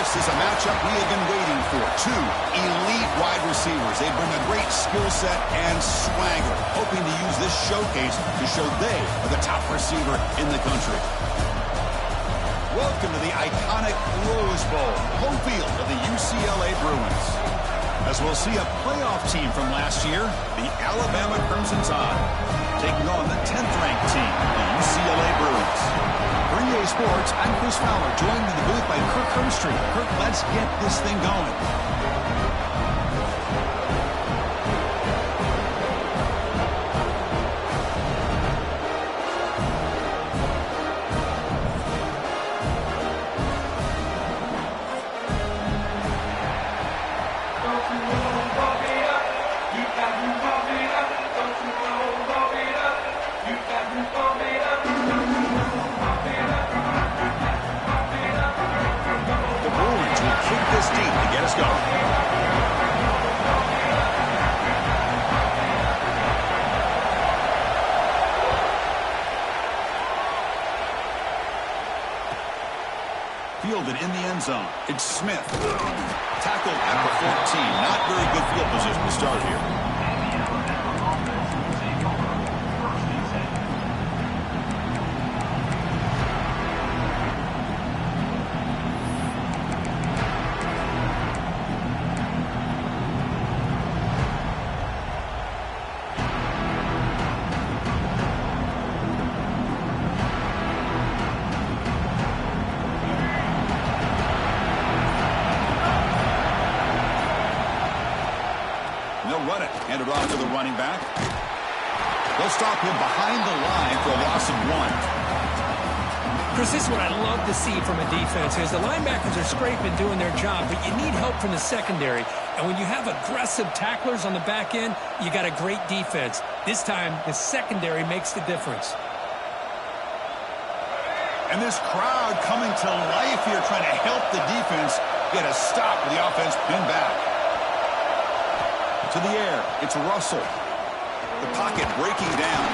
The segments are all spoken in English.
This is a matchup we have been waiting for. Two elite wide receivers. They bring a great skill set and swagger, hoping to use this showcase to show they are the top receiver in the country. Welcome to the iconic Rose Bowl, home field of the UCLA Bruins. As we'll see a playoff team from last year, the Alabama Crimson Tide, taking on the 10th-ranked team, the UCLA Bruins. For EA Sports, I'm Chris Fowler, joined in the booth by Kirk Hermstreet. Kirk, let's get this thing going. Fielded in the end zone. It's Smith. Tackled at the 14. Not very good field position to start here. Run it. Hand it off to the running back. They'll stop him behind the line for a loss of 1. Chris, this is what I love to see from a defense is the linebackers are scraping, doing their job, but you need help from the secondary. And when you have aggressive tacklers on the back end, you got a great defense. This time, the secondary makes the difference. And this crowd coming to life here, trying to help the defense get a stop with the offense pinned back. To the air, it's Russell. The pocket breaking down.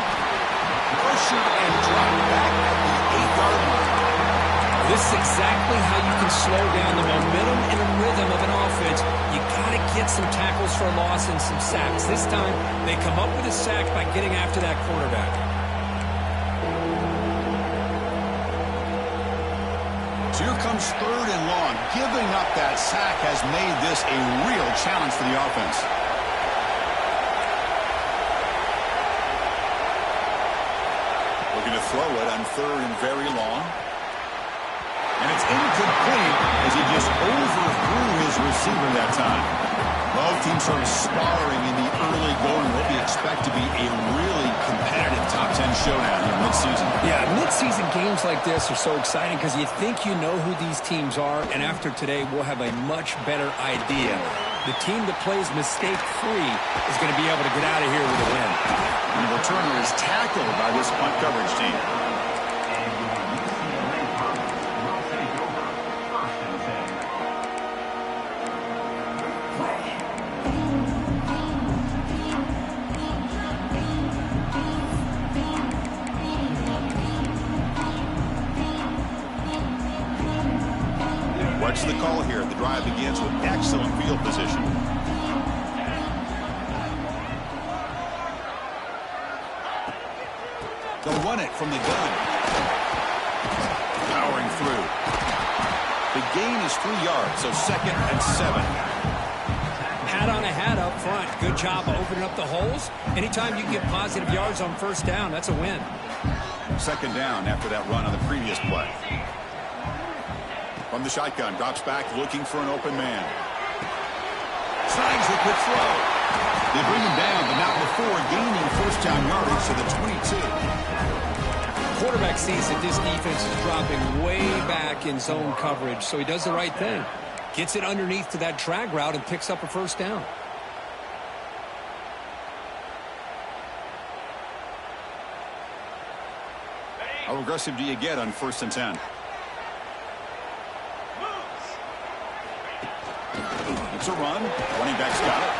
Pressure and drop back at the 8-yard line. This is exactly how you can slow down the momentum and a rhythm of an offense. You got to get some tackles for a loss and some sacks. This time, they come up with a sack by getting after that quarterback. So here comes 3rd and long. Giving up that sack has made this a real challenge for the offense. Looking to throw it on 3rd and very long. And it's incomplete as he just overthrew his receiver that time. Both teams sort of sparring in the early going. What we expect to be a really competitive top 10 showdown here mid-season. Yeah, mid-season games like this are so exciting because you think you know who these teams are, and after today, we'll have a much better idea. The team that plays mistake-free is going to be able to get out of here with a win. And the returner is tackled by this punt coverage team. What's the call here? The drive begins with excellent field position. They'll run it from the gun. Powering through. The gain is 3 yards, so 2nd and 7. Hat on a hat up front. Good job opening up the holes. Anytime you get positive yards on 1st down, that's a win. 2nd down after that run on the previous play. From the shotgun, drops back looking for an open man. Snags a quick throw. They bring him down, but not before gaining 1st down yardage to the 22. Quarterback sees that this defense is dropping way back in zone coverage, so he does the right thing. Gets it underneath to that drag route and picks up a 1st down. How aggressive do you get on 1st and 10? It's a run. Running back's got it.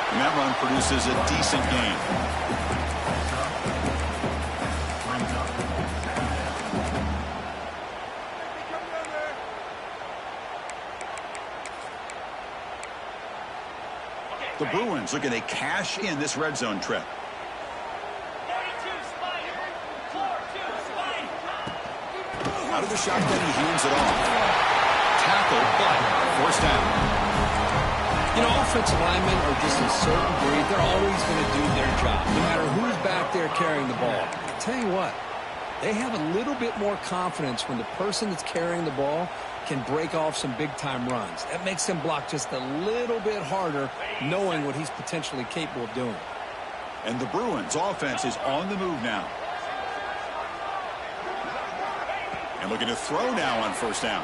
And that run produces a decent gain. The Bruins looking to cash in this red zone trip. Out of the shotgun, he hands it off. Tackled, but forced down. You know, offensive linemen are just a certain breed. They're always going to do their job, no matter who's back there carrying the ball. I tell you what, they have a little bit more confidence when the person that's carrying the ball can break off some big-time runs. That makes them block just a little bit harder, knowing what he's potentially capable of doing. And the Bruins offense is on the move now. And looking to throw now on first down.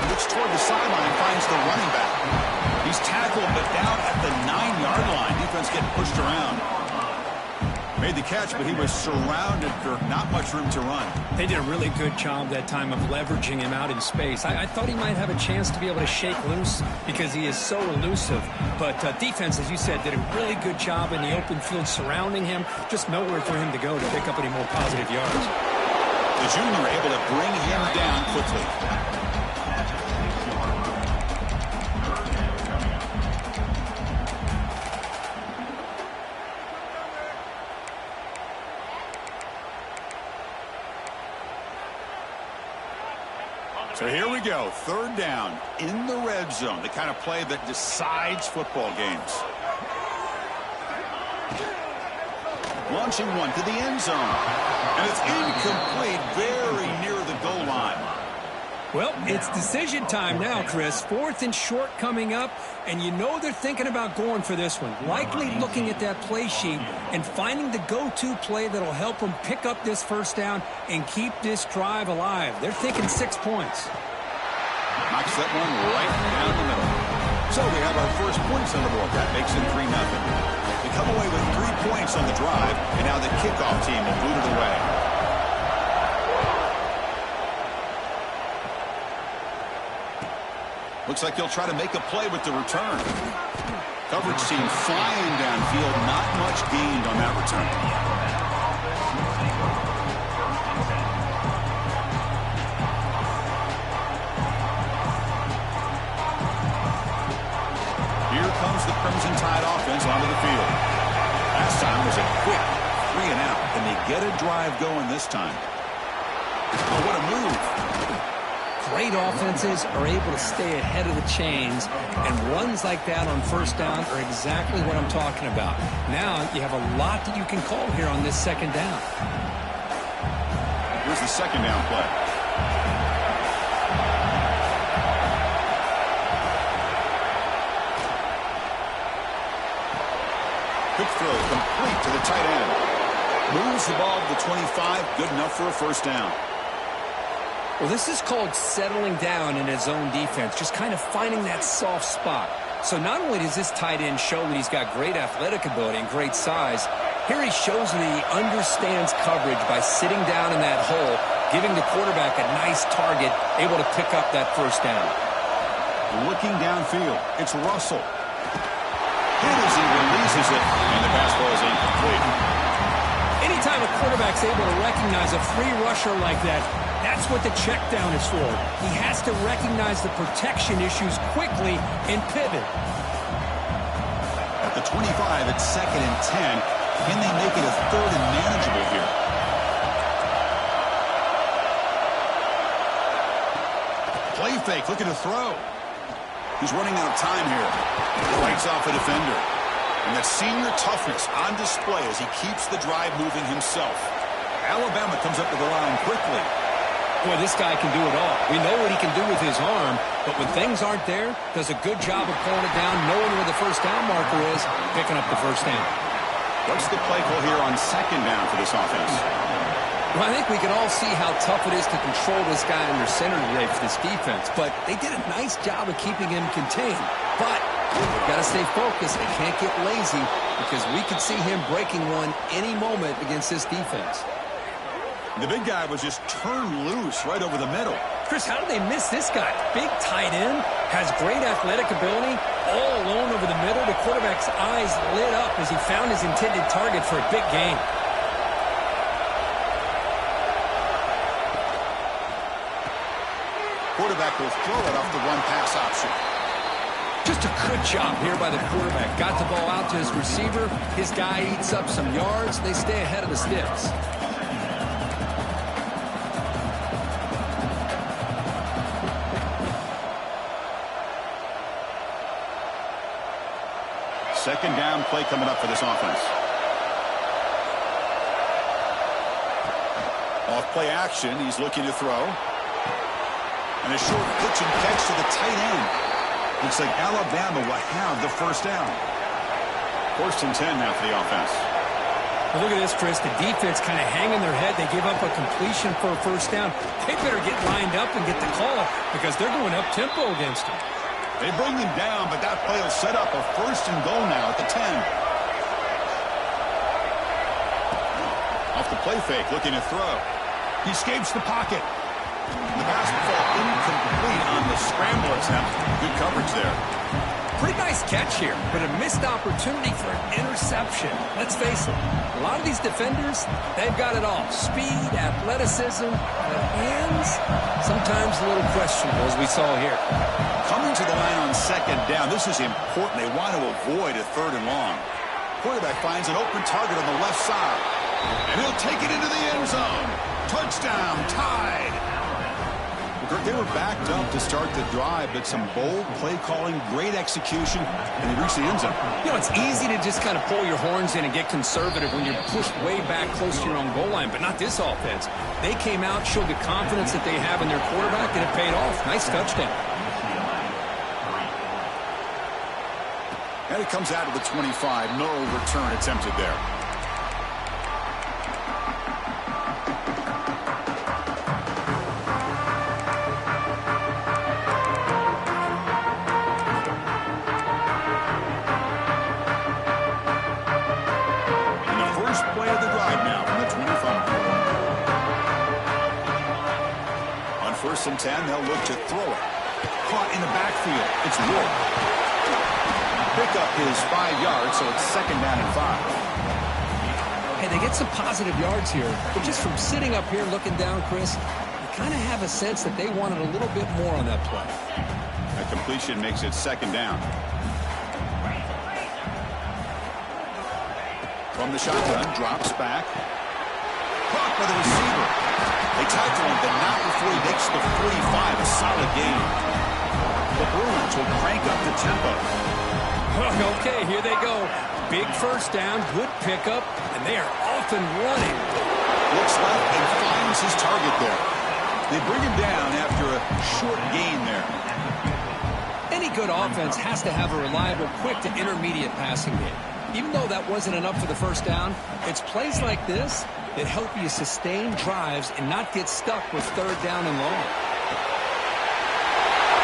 Looks toward the sideline, finds the running back. He's tackled, but down at the 9-yard line. Defense getting pushed around. Made the catch, but he was surrounded for not much room to run. They did a really good job that time of leveraging him out in space. I thought he might have a chance to be able to shake loose because he is so elusive. But defense, as you said, did a really good job in the open field surrounding him. Just nowhere for him to go to pick up any more positive yards. The junior able to bring him down quickly. So here we go, third down in the red zone, the kind of play that decides football games. Launching one to the end zone. And it's incomplete, very near the goal line. Well, it's decision time now, Chris. 4th and short coming up, and you know they're thinking about going for this one. Likely looking at that play sheet and finding the go-to play that'll help them pick up this first down and keep this drive alive. They're thinking 6 points. Knocks that one right down the middle. So we have our first points on the board. That makes it 3-0. They come away with 3 points on the drive, and now the kickoff team will boot it away. Looks like he'll try to make a play with the return. Coverage team flying downfield. Not much gained on that return. Here comes the Crimson Tide offense onto the field. Last time was a quick 3 and out. Can they get a drive going this time? Oh, what a move. Great offenses are able to stay ahead of the chains, and runs like that on first down are exactly what I'm talking about. Now you have a lot that you can call here on this second down. Here's the second down play. Quick throw complete to the tight end. Moves the ball to the 25, good enough for a first down. Well, this is called settling down in his own defense, just kind of finding that soft spot. So not only does this tight end show that he's got great athletic ability and great size, here he shows that he understands coverage by sitting down in that hole, giving the quarterback a nice target, able to pick up that first down. Looking downfield, it's Russell. Hit as he releases it, and the pass ball is incomplete. Anytime a quarterback's able to recognize a free rusher like that, that's what the check down is for. He has to recognize the protection issues quickly and pivot. At the 25, it's 2nd and 10. Can they make it a 3rd and manageable here? Play fake, looking to throw. He's running out of time here. Fights off a defender. And that senior toughness on display as he keeps the drive moving himself. Alabama comes up to the line quickly. Boy, this guy can do it all. We know what he can do with his arm, but when things aren't there, does a good job of pulling it down, knowing where the first down marker is, picking up the first down. What's the play call here on second down for this offense? Well, I think we can all see how tough it is to control this guy under center today for this defense, but they did a nice job of keeping him contained. But they've got to stay focused. They can't get lazy because we could see him breaking one any moment against this defense. The big guy was just turned loose right over the middle. Chris, how did they miss this guy? Big tight end, has great athletic ability, all alone over the middle. The quarterback's eyes lit up as he found his intended target for a big gain. Quarterback will throw it off the run pass option. Just a good job here by the quarterback. Got the ball out to his receiver. His guy eats up some yards. They stay ahead of the sticks. Second down play coming up for this offense. Off play action, he's looking to throw. And a short pitch and catch to the tight end. Looks like Alabama will have the first down. 1st and 10 now for the offense. Well, look at this, Chris. The defense kind of hanging their head. They give up a completion for a first down. They better get lined up and get the call because they're going up-tempo against him. They bring him down, but that play will set up a 1st and goal now at the 10. Off the play fake, looking to throw. He escapes the pocket. The pass will fall incomplete on the scramble attempt. Good coverage there. Pretty nice catch here, but a missed opportunity for an interception. Let's face it, a lot of these defenders, they've got it all. Speed, athleticism, but hands, sometimes a little questionable, as we saw here. Coming to the line on 2nd down, this is important. They want to avoid a 3rd and long. Quarterback finds an open target on the left side, and he'll take it into the end zone. Touchdown, tied. They were backed up to start the drive, but some bold play calling, great execution, and they reached the end zone. You know, it's easy to just kind of pull your horns in and get conservative when you're pushed way back close to your own goal line, but not this offense. They came out, showed the confidence that they have in their quarterback, and it paid off. Nice touchdown. And it comes out of the 25. No return attempted there. Play of the drive now from the 25. On 1st and 10, they'll look to throw it. Caught in the backfield. It's Ward. Pick up his 5 yards, so it's 2nd down and 5. Hey, they get some positive yards here, but just from sitting up here looking down, Chris, you kind of have a sense that they wanted a little bit more on that play. A completion makes it 2nd down. From the shotgun, drops back. Caught by the receiver. They tackle him, but not before he makes the 45. A solid game. The Bruins will crank up the tempo. Okay, here they go. Big first down, good pickup, and they are off and running. Looks left and finds his target there. They bring him down after a short gain there. Any good offense has to have a reliable, quick to intermediate passing game. Even though that wasn't enough for the first down, it's plays like this that help you sustain drives and not get stuck with 3rd down and long.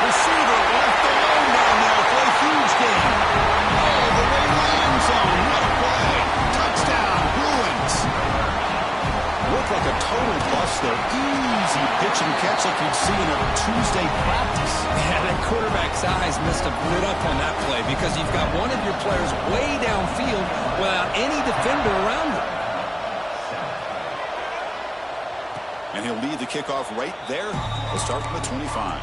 Receiver left alone down there for a huge gain. Oh, the way to the end zone. What a play. Touchdown, Bruins. Looked like a total bust there. Easy pitch and catch like you'd see in a Tuesday practice. Yeah, that quarterback's eyes must have lit up on that play because you've got one of your players way downfield without any defender around him. And he'll lead the kickoff right there. We'll start from the 25.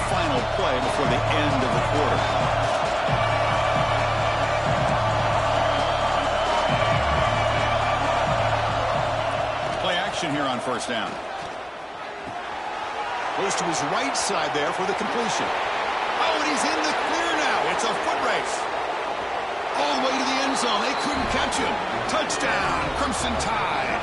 Final play before the end of the quarter. Play action here on 1st down. Goes to his right side there for the completion. Oh, and he's in the clear now. It's a foot race. All the way to the end zone. They couldn't catch him. Touchdown, Crimson Tide.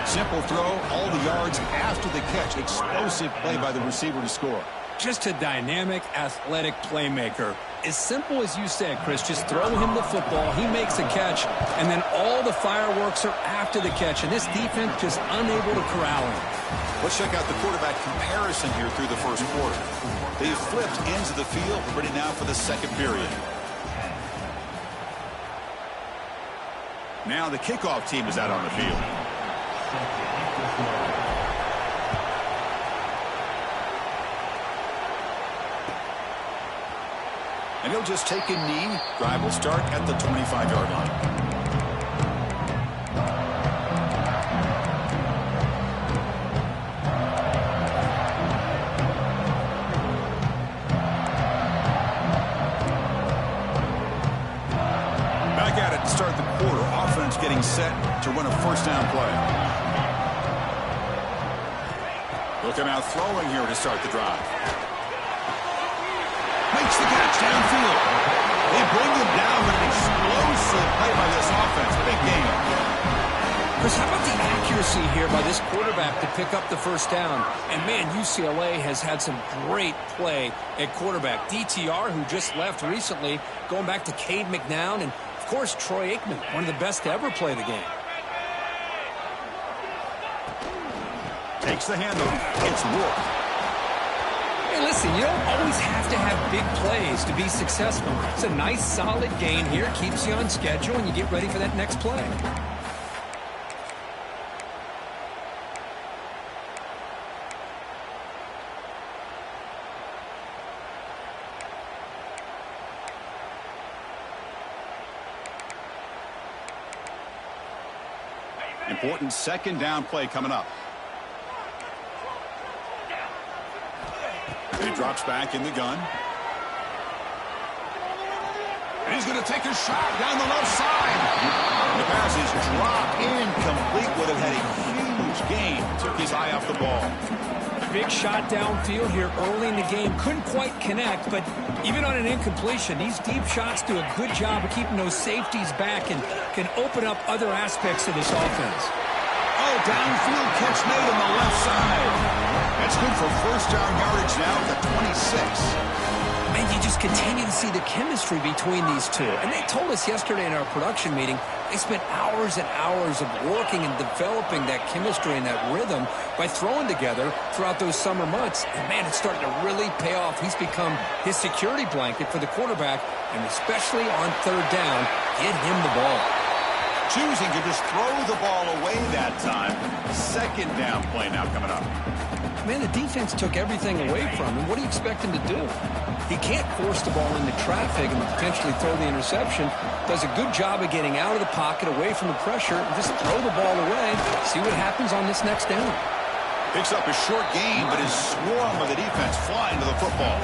Simple throw, all the yards after the catch. Explosive play by the receiver to score. Just a dynamic, athletic playmaker. As simple as you said, Chris, just throw him the football, he makes a catch, and then all the fireworks are after the catch, and this defense just unable to corral him. Let's check out the quarterback comparison here through the 1st quarter. They've flipped ends of the field, ready now for the 2nd period. Now the kickoff team is out on the field. And he'll just take a knee. Drive will start at the 25-yard line. getting set to run a first down play. Looking out throwing here to start the drive. Makes the catch downfield. They bring him down with an explosive play by this offense. Big game. Chris, how about the accuracy here by this quarterback to pick up the first down? And, man, UCLA has had some great play at quarterback. DTR, who just left recently, going back to Cade McNown, and, of course, Troy Aikman, one of the best to ever play the game. Takes the handoff. It's Wolf. Hey, listen, you don't always have to have big plays to be successful. It's a nice, solid gain here. Keeps you on schedule, and you get ready for that next play. Important second down play coming up. He drops back in the gun. And he's going to take a shot down the left side. The pass is dropped incomplete. Would have had a huge gain. Took his eye off the ball. Big shot downfield here early in the game. Couldn't quite connect, but even on an incompletion, these deep shots do a good job of keeping those safeties back and can open up other aspects of this offense. Oh, downfield catch made on the left side. That's good for first down yardage now at the 26. Man, you just continue to see the chemistry between these two. And they told us yesterday in our production meeting, they spent hours and hours of working and developing that chemistry and that rhythm by throwing together throughout those summer months. And, man, it's starting to really pay off. He's become his security blanket for the quarterback, and especially on third down, get him the ball. Choosing to just throw the ball away that time. Second down play now coming up. Man, the defense took everything away from him. What do you expect him to do? He can't force the ball into traffic and potentially throw the interception. Does a good job of getting out of the pocket, away from the pressure, and just throw the ball away. See what happens on this next down. Picks up a short gain, but is swarmed by the defense flying to the football.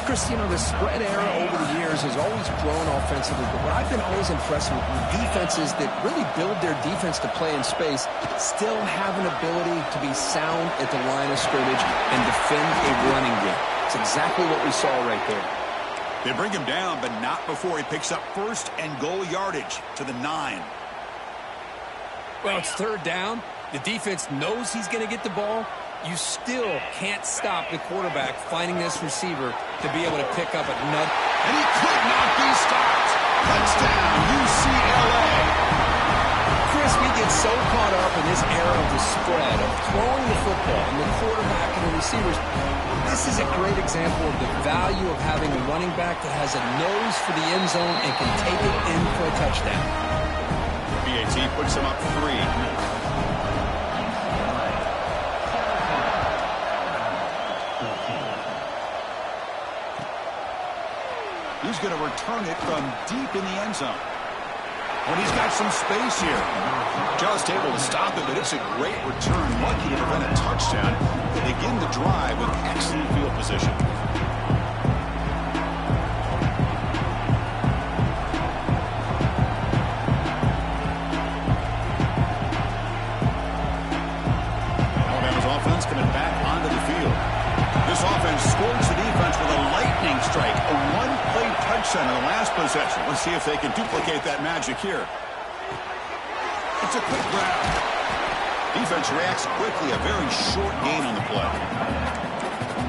Chris, you know, the spread era over the years has always grown offensively, but what I've been always impressed with defenses that really build their defense to play in space still have an ability to be sound at the line of scrimmage and defend a running game. It's exactly what we saw right there. They bring him down, but not before he picks up first and goal yardage to the 9. Well, it's third down. The defense knows he's going to get the ball. You still can't stop the quarterback finding this receiver to be able to pick up another. And he could not be stopped. Touchdown, UCLA. Chris, we get so caught up in this era of the spread, of throwing the football and the quarterback and the receivers. This is a great example of the value of having a running back that has a nose for the end zone and can take it in for a touchdown. BAT puts him up 3. He's going to return it from deep in the end zone. When he's got some space here. Just able to stop it, but it's a great return. Lucky to prevent a touchdown. They begin the drive with excellent field position. Alabama's offense coming back onto the field. This offense scores the defense with a lightning strike, a one-play touchdown in the last possession. Let's see if they can duplicate that magic here. It's a quick grab. Defense reacts quickly, a very short gain on the play.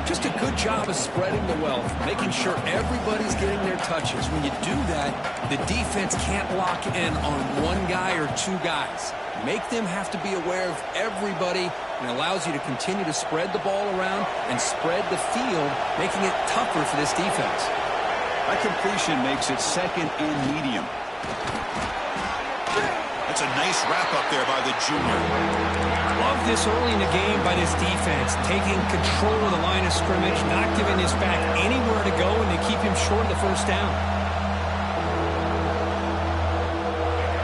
Just a good job of spreading the wealth, making sure everybody's getting their touches. When you do that, the defense can't lock in on one guy or two guys. Make them have to be aware of everybody, and it allows you to continue to spread the ball around and spread the field, making it tougher for this defense. That completion makes it second and medium. That's a nice wrap-up there by the junior. Love this early in the game by this defense, taking control of the line of scrimmage, not giving this back anywhere to go, and they keep him short of the first down.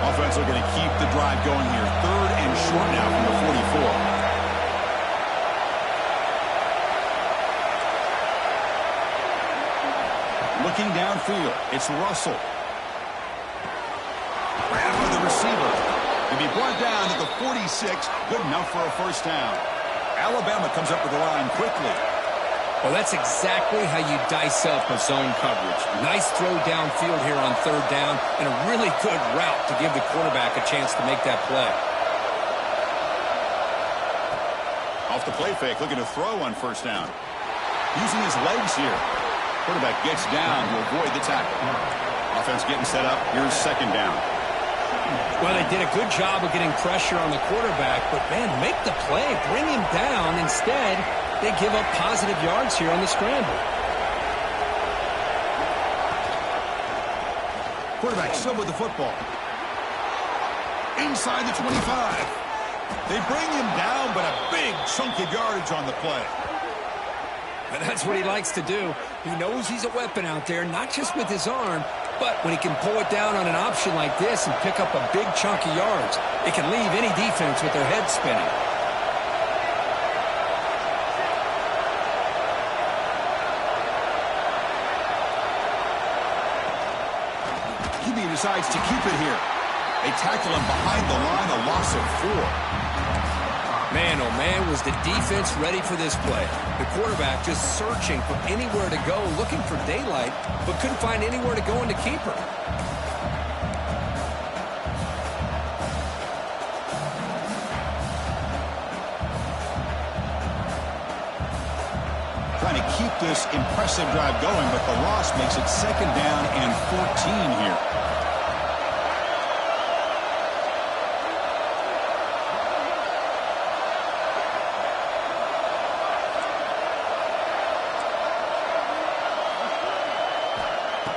Offense are going to keep the drive going here. Third and short now from the 44. Looking downfield, it's Russell. Grab by the receiver. Brought down at the 46. Good enough for a first down. Alabama comes up with the line quickly. Well, that's exactly how you dice up a zone coverage. Nice throw downfield here on third down, and a really good route to give the quarterback a chance to make that play. Off the play fake, looking to throw on first down. Using his legs here. Quarterback gets down to avoid the tackle. Offense getting set up. Here's second down. Well, they did a good job of getting pressure on the quarterback, but, man, make the play. Bring him down. Instead, they give up positive yards here on the scramble. Quarterback still with the football. Inside the 25. They bring him down, but a big chunk of yardage on the play. And that's what he likes to do. He knows he's a weapon out there, not just with his arm, but when he can pull it down on an option like this and pick up a big chunk of yards, it can leave any defense with their head spinning. QB decides to keep it here. They tackle him behind the line, a loss of 4. Man, oh man, was the defense ready for this play. The quarterback just searching for anywhere to go, looking for daylight, but couldn't find anywhere to go in the keeper. Trying to keep this impressive drive going, but the loss makes it second down and 14 here.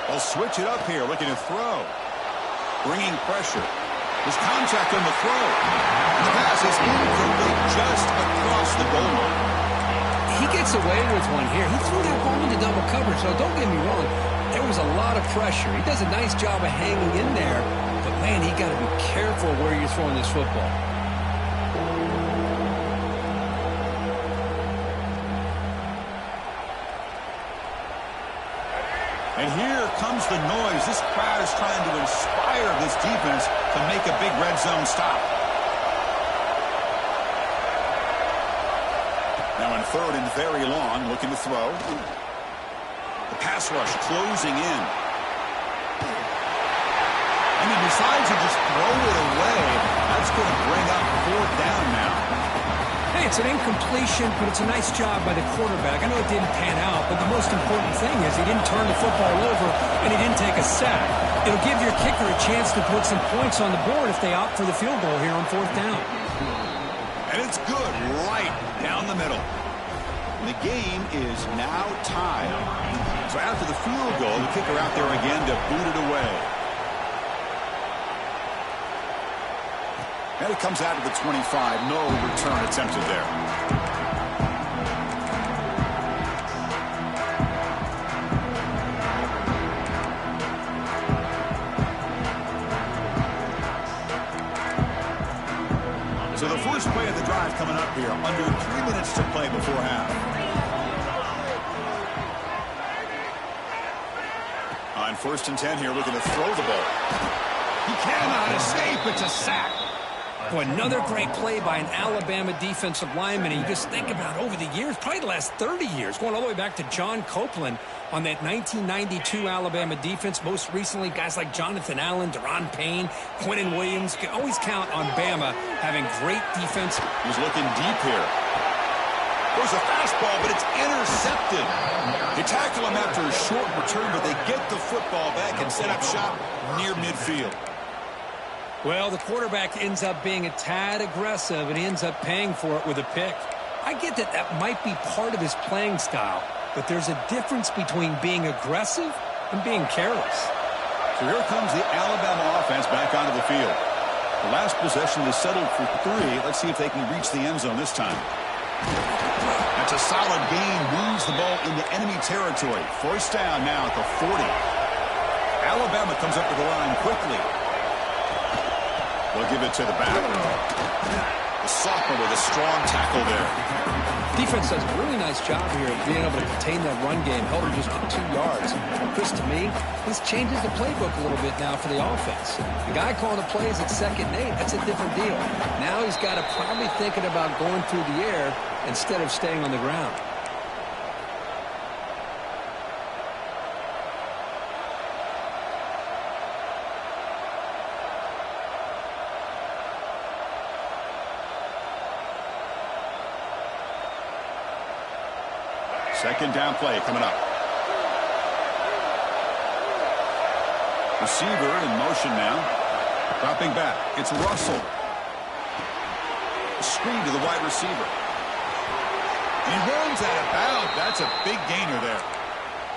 They'll switch it up here, looking to throw. Bringing pressure. There's contact on the throw. And the pass is incomplete just across the goal line. He gets away with one here. He threw that ball into double coverage, so don't get me wrong. There was a lot of pressure. He does a nice job of hanging in there. But, man, he got to be careful where you're throwing this football. And here comes the noise. This crowd is trying to inspire this defense to make a big red zone stop. Now in third and very long, looking to throw. The pass rush closing in. And he decides to just throw it away. That's going to bring up fourth down now. Hey, it's an incompletion, but it's a nice job by the quarterback. I know it didn't pan out, but the most important thing is he didn't turn the football over and he didn't take a sack. It'll give your kicker a chance to put some points on the board if they opt for the field goal here on fourth down. And it's good right down the middle. The game is now tied. So after the field goal, the kicker out there again to boot it away. And it comes out of the 25. No return attempted there. So the first play of the drive coming up here. Under 3 minutes to play before half. On first and 10 here, looking to throw the ball. He cannot escape. It's a sack. Boy, another great play by an Alabama defensive lineman. And you just think about over the years, probably the last 30 years, going all the way back to John Copeland on that 1992 Alabama defense. Most recently, guys like Jonathan Allen, Deron Payne, Quinnen Williams. Can always count on Bama having great defense. He's looking deep here. There's a fastball, but it's intercepted. They tackle him after a short return, but they get the football back and set up shop near midfield. Well, the quarterback ends up being a tad aggressive, and he ends up paying for it with a pick. I get that that might be part of his playing style, but there's a difference between being aggressive and being careless. So here comes the Alabama offense back onto the field. The last possession is settled for 3. Let's see if they can reach the end zone this time. That's a solid gain. Moves the ball into enemy territory. First down now at the 40. Alabama comes up to the line quickly. They'll give it to the back. Sophomore with a strong tackle there. Defense does a really nice job here of being able to contain that run game. Held him just to 2 yards. Chris, to me, this changes the playbook a little bit now for the offense. The guy calling the plays at 2nd and 8, that's a different deal. Now he's got to probably thinking about going through the air instead of staying on the ground. Second down play coming up. Receiver in motion now. Dropping back. It's Russell. Screen to the wide receiver. He runs out of bounds. That's a big gainer there.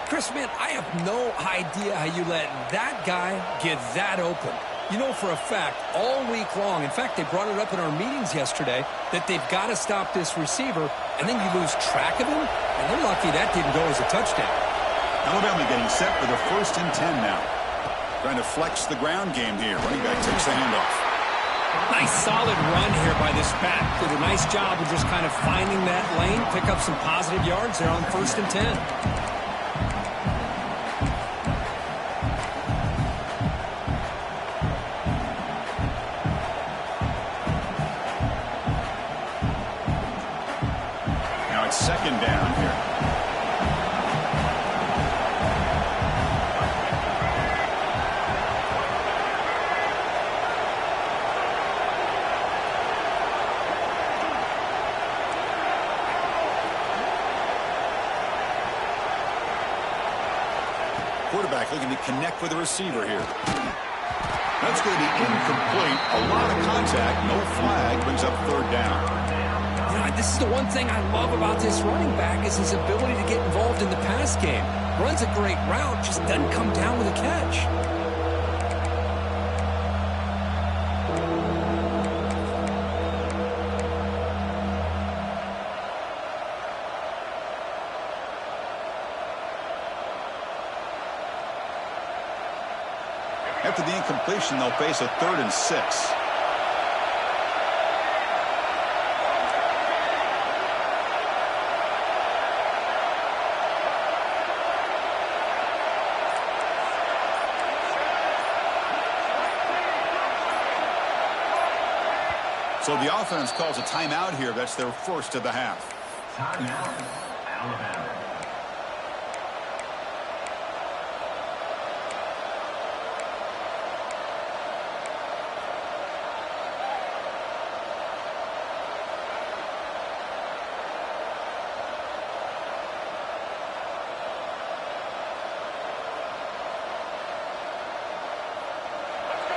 Chris, man, I have no idea how you let that guy get that open. You know for a fact, all week long, in fact, they brought it up in our meetings yesterday, that they've got to stop this receiver, and then you lose track of him, and they're lucky that didn't go as a touchdown. Alabama getting set for the 1st and 10 now. Trying to flex the ground game here. Running back takes the handoff. Nice solid run here by this back. Did a nice job of just kind of finding that lane, pick up some positive yards there on 1st and 10. Second down here. Quarterback looking to connect with the receiver here. That's going to be incomplete. A lot of contact. No flag. Brings up 3rd down. This is the one thing I love about this running back is his ability to get involved in the pass game. Runs a great route, just doesn't come down with a catch. After the incompletion, they'll face a 3rd and 6. So the offense calls a timeout here. That's their 1st of the half. Timeout, Alabama.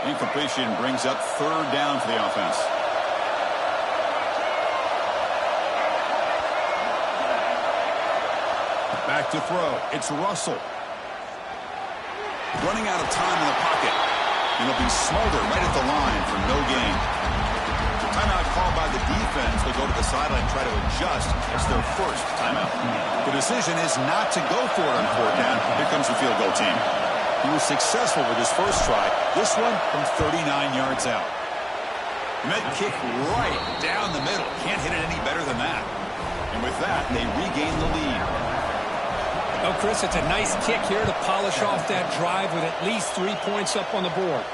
Incompletion brings up 3rd down for the offense. Back to throw. It's Russell. Running out of time in the pocket. And it'll be Smolder right at the line for no gain. Timeout called by the defense. They'll go to the sideline and try to adjust. It's their 1st timeout. The decision is not to go for it on 4th down. Here comes the field goal team. He was successful with his first try. This one from 39 yards out. And that kick right down the middle. Can't hit it any better than that. And with that, they regain the lead. Oh, Chris, it's a nice kick here to polish off that drive with at least 3 points up on the board.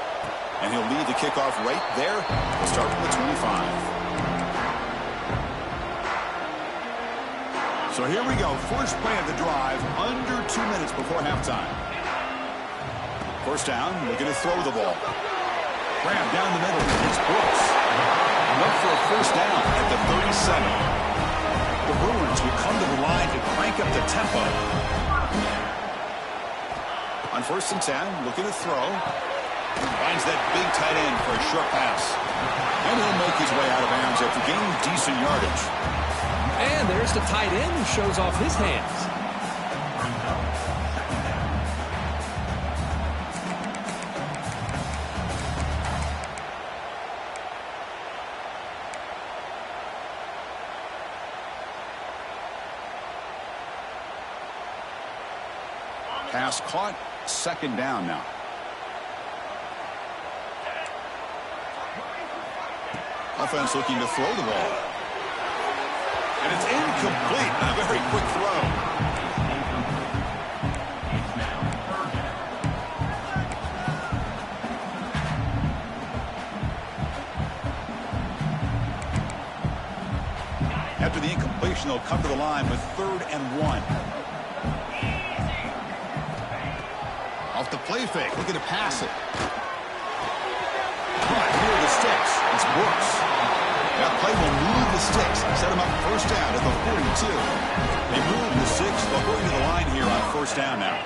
And he'll lead the kickoff right there. We'll start from the 25. So here we go. First play of the drive, under 2 minutes before halftime. 1st down, looking to throw the ball. Grab down the middle. It's Brooks. Up for a 1st down at the 37. The Bruins would come to the line to crank up the tempo. On 1st and 10, looking to throw. Finds that big tight end for a short pass. And he'll make his way out of bounds after gaining decent yardage. And there's the tight end who shows off his hands. Pass caught. 2nd down now. Offense looking to throw the ball. And it's incomplete. A very quick throw. After the incompletion, they'll come to the line with 3rd and 1. Off the play fake, looking to pass it. Right near the sticks. It's Brooks. That play will move the sticks, set them up 1st down at the 42. They move the 6. They'll go into the line here on 1st down now.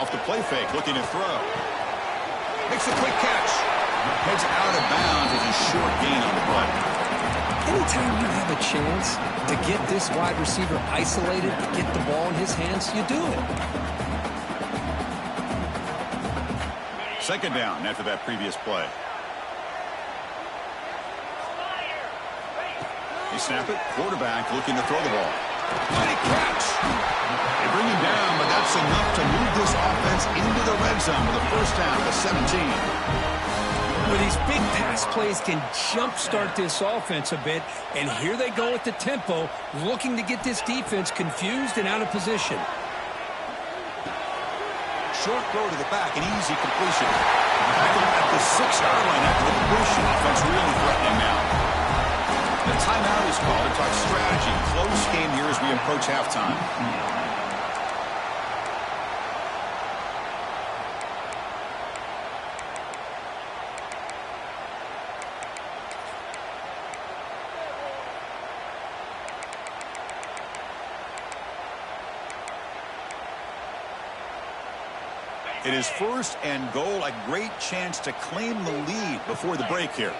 Off the play fake, looking to throw. Makes a quick catch. Heads out of bounds with a short gain on the play. Anytime you have a chance to get this wide receiver isolated, to get the ball in his hands, you do it. 2nd down after that previous play. They snap it. Quarterback looking to throw the ball. Mighty catch. They bring him down, but that's enough to move this offense into the red zone with a 1st down at the 17. Well, these big pass plays can jumpstart this offense a bit, and here they go at the tempo, looking to get this defense confused and out of position. Short throw to the back, an easy completion. At the 6-yard line after the completion, offense really threatening now. The timeout is called to talk strategy. Close game here as we approach halftime. It is 1st and goal, a great chance to claim the lead before the break here.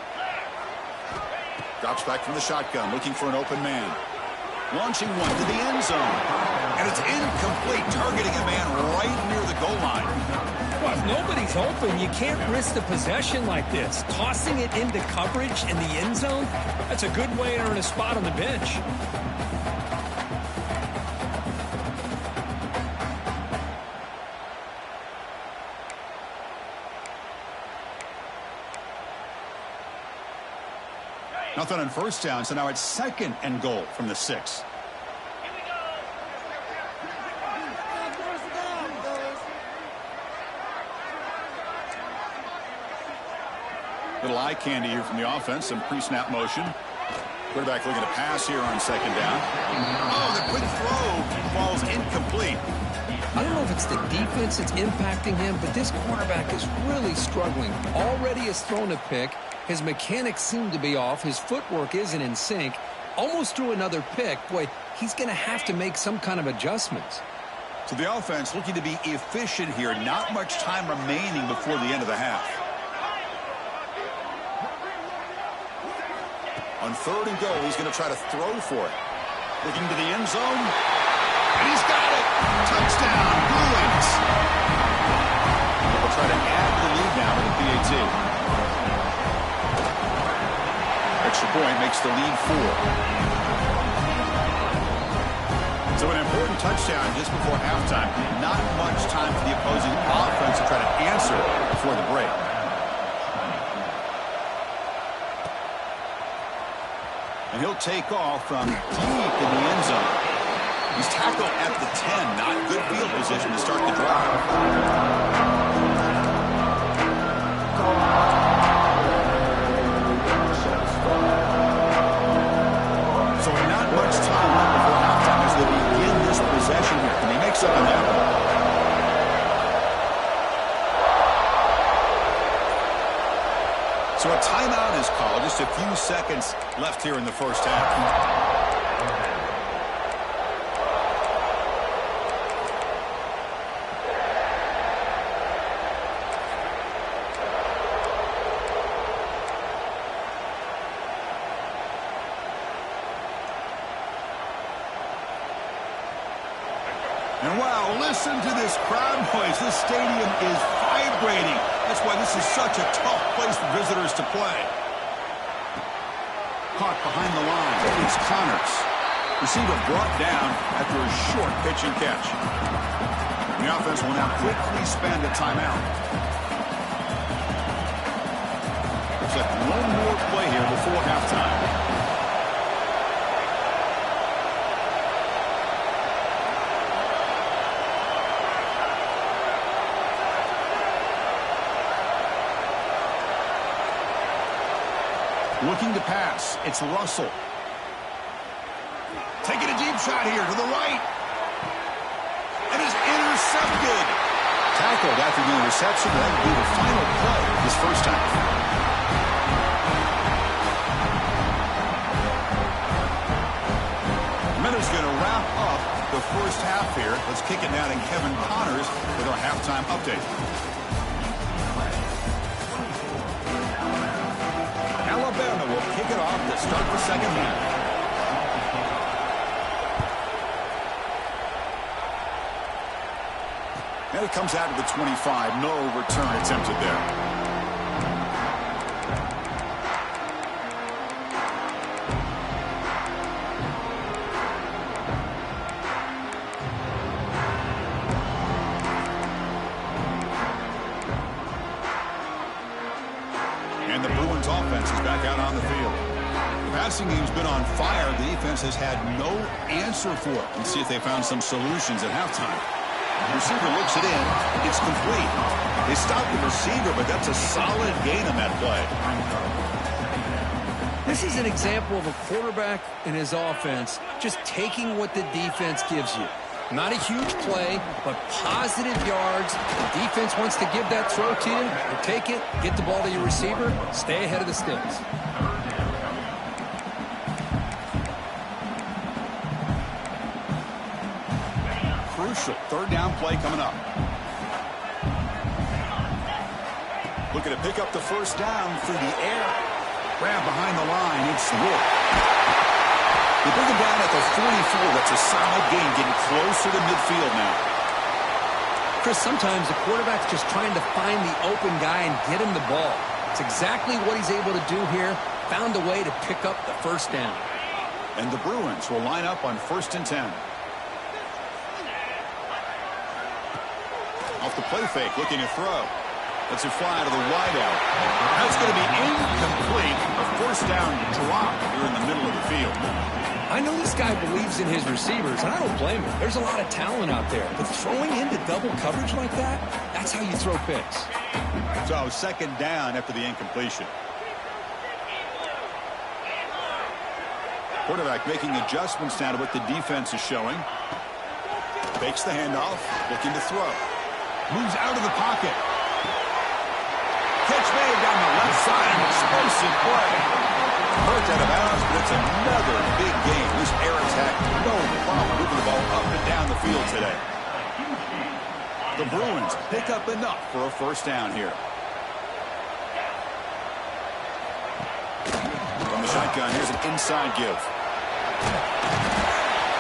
Drops back from the shotgun, looking for an open man. Launching one to the end zone. And it's incomplete, targeting a man right near the goal line. Well, if nobody's open, you can't risk the possession like this. Tossing it into coverage in the end zone, that's a good way to earn a spot on the bench. Nothing on 1st down, so now it's 2nd and goal from the 6. Little eye candy here from the offense, some pre-snap motion. Quarterback looking to pass here on 2nd down. Oh, the quick throw falls incomplete. I don't know if it's the defense that's impacting him, but this quarterback is really struggling. Already has thrown a pick. His mechanics seem to be off. His footwork isn't in sync. Almost threw another pick. Boy, he's going to have to make some kind of adjustments. So the offense looking to be efficient here. Not much time remaining before the end of the half. On 3rd and goal, he's going to try to throw for it. Looking to the end zone. And he's got it. Touchdown, Bruins. They'll try to add the lead now to the PAT. Extra point makes the lead 4. So an important touchdown just before halftime. Not much time for the opposing offense to try to answer before the break. And he'll take off from deep in the end zone. He's tackled at the 10. Not good field position to start the drive. So not much time left before halftime as they begin this possession here. Can he make something happen? So a timeout is called. Just a few seconds left here in the 1st half. And wow, listen to this crowd noise. This stadium is vibrating. That's why this is such a tough place for visitors to play. Caught behind the line. It's Connors. Receiver brought down after a short pitch and catch. The offense will now quickly spend a timeout. Looks like one more play here before halftime. Looking to pass. It's Russell. Taking a deep shot here to the right. And is intercepted. Tackled after the interception. That would be the final play of this first half. Minutes going to wrap up the first half here. Let's kick it now to Kevin Connors with our halftime update. Alabama will kick it off to start the second half. And it comes out of the 25. No return attempted there. And the Bruins offense is back out on the field. The passing game's been on fire. The defense has had no answer for it. Let's see if they found some solutions at halftime. The receiver looks it in. It's complete. They stopped the receiver, but that's a solid gain on that play. This is an example of a quarterback and his offense just taking what the defense gives you. Not a huge play, but positive yards. The defense wants to give that throw to you. You take it, get the ball to your receiver, stay ahead of the sticks. Crucial third down play coming up. Looking to pick up the first down through the air. Grab behind the line. It's Wolf. They bring him down at the 44. That's a solid gain, getting closer to midfield now. Chris, sometimes the quarterback's just trying to find the open guy and get him the ball. It's exactly what he's able to do here. Found a way to pick up the first down. And the Bruins will line up on 1st and 10. Off the play fake, looking to throw. Lets it fly to the wideout. That's going to be incomplete. A first down drop here in the middle of the field. I know this guy believes in his receivers, and I don't blame him. There's a lot of talent out there. But throwing into double coverage like that, that's how you throw picks. So second down after the incompletion. Quarterback making adjustments now to what the defense is showing. Fakes the handoff, looking to throw. Moves out of the pocket. Catch made down the left side. An explosive play. Hurt out of bounds, but it's another big game. This air attack, no problem moving the ball up and down the field today. The Bruins pick up enough for a first down here. From the shotgun, here's an inside give.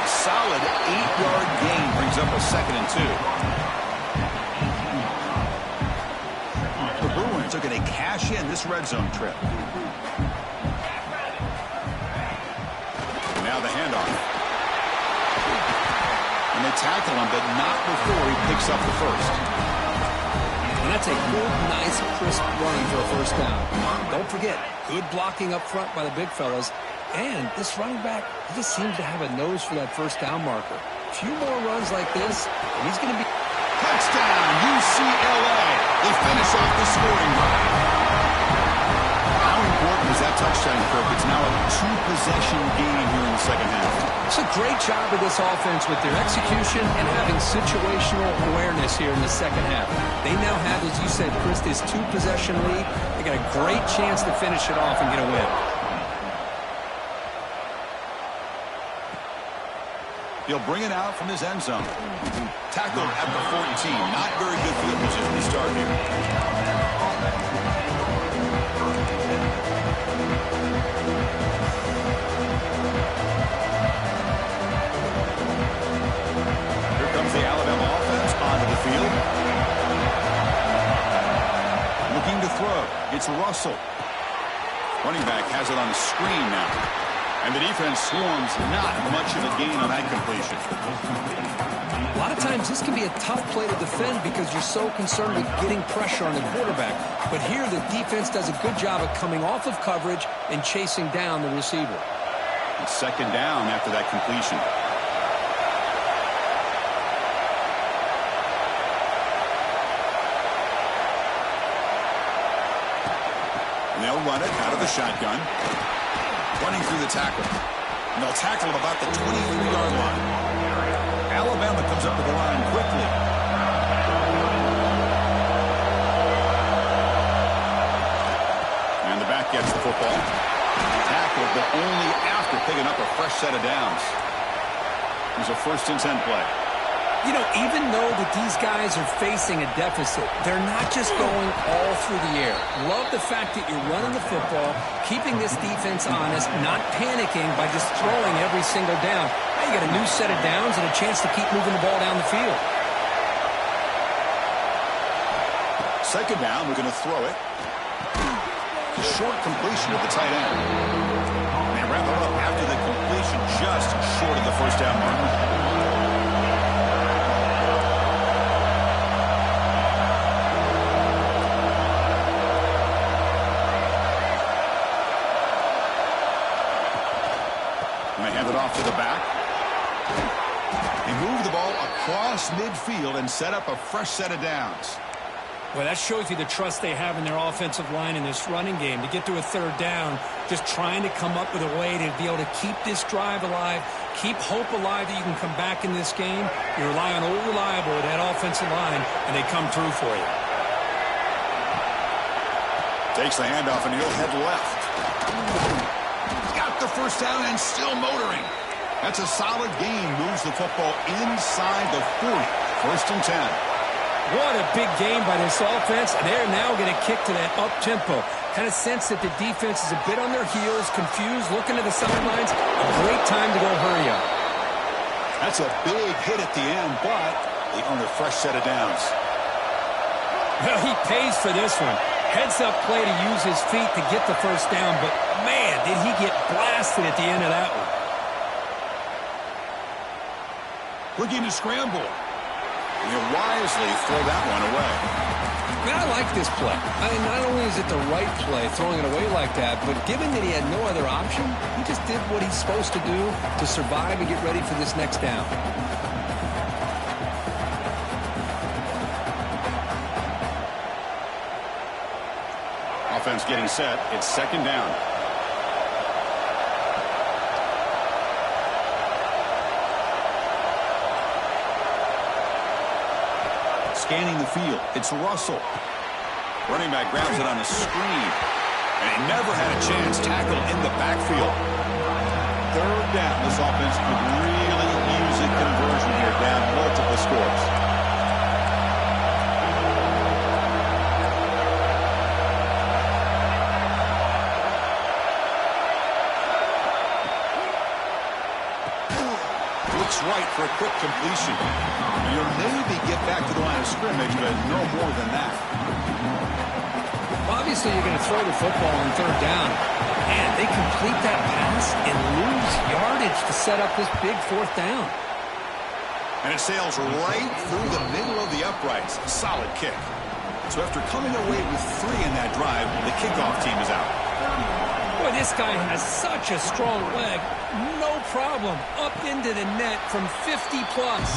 Solid 8-yard gain brings up a 2nd and 2. The Bruins are going to cash in this red zone trip. Now the handoff. And they tackle him, but not before he picks up the first. And that's a good, nice, crisp run for a first down. Don't forget, good blocking up front by the big fellas. And this running back, he just seems to have a nose for that first down marker. A few more runs like this, and he's going to be... Touchdown, UCLA. They finish off the scoring drive. How important is that touchdown, Kirk? It's now a 2-possession game here in the second half. It's a great job of this offense with their execution and having situational awareness here in the second half. They now have, as you said, Chris, this 2-possession lead. They got a great chance to finish it off and get a win. He'll bring it out from his end zone. Tackled at the 14. Not very good field position to start here. Here comes the Alabama offense onto the field. Looking to throw. It's Russell. Running back has it on the screen now. And the defense swarms not much of a gain on that completion. A lot of times this can be a tough play to defend because you're so concerned with getting pressure on the quarterback. But here the defense does a good job of coming off of coverage and chasing down the receiver. It's second down after that completion. And they'll run it out of the shotgun. Running through the tackle. And they'll tackle at about the 23-yard line. Alabama comes up to the line quickly. And the back gets the football. Tackled, but only after picking up a fresh set of downs. There's a 1st and 10 play. You know, even though that these guys are facing a deficit, they're not just going all through the air. Love the fact that you're running the football, keeping this defense honest, not panicking by just throwing every single down. Now you got a new set of downs and a chance to keep moving the ball down the field. Second down, we're going to throw it. Short completion with the tight end. And they wrap it up after the completion just short of the 1st down mark. To the back. They move the ball across midfield and set up a fresh set of downs. Well, that shows you the trust they have in their offensive line in this running game. To get to a 3rd down, just trying to come up with a way to be able to keep this drive alive, keep hope alive that you can come back in this game. You rely on old reliable with that offensive line, and they come through for you. Takes the handoff, and he'll head left. Got the 1st down and still motoring. That's a solid gain. Moves the football inside the 40. 1st and 10. What a big game by this offense. They're now going to kick to that up-tempo. Kind of sense that the defense is a bit on their heels, confused, looking to the sidelines. A great time to go hurry up. That's a big hit at the end, but they earn a fresh set of downs. Well, he pays for this one. Heads-up play to use his feet to get the 1st down, but man, did he get blasted at the end of that one. Looking to scramble. And he'll wisely throw that one away. Man, I like this play. I mean, not only is it the right play, throwing it away like that, but given that he had no other option, he just did what he's supposed to do to survive and get ready for this next down. Offense getting set. It's 2nd down. Scanning the field. It's Russell. Running back grabs it on a screen. And he never had a chance. Tackled in the backfield. 3rd down. This offense could really use a conversion here. Down multiple scores. Right for a quick completion. You'll maybe get back to the line of scrimmage, but no more than that. Obviously, you're going to throw the football on 3rd down. And they complete that pass and lose yardage to set up this big 4th down. And it sails right through the middle of the uprights. Solid kick. So after coming away with 3 in that drive, the kickoff team is out. Boy, this guy has such a strong leg. No problem. Up into the net from 50 plus.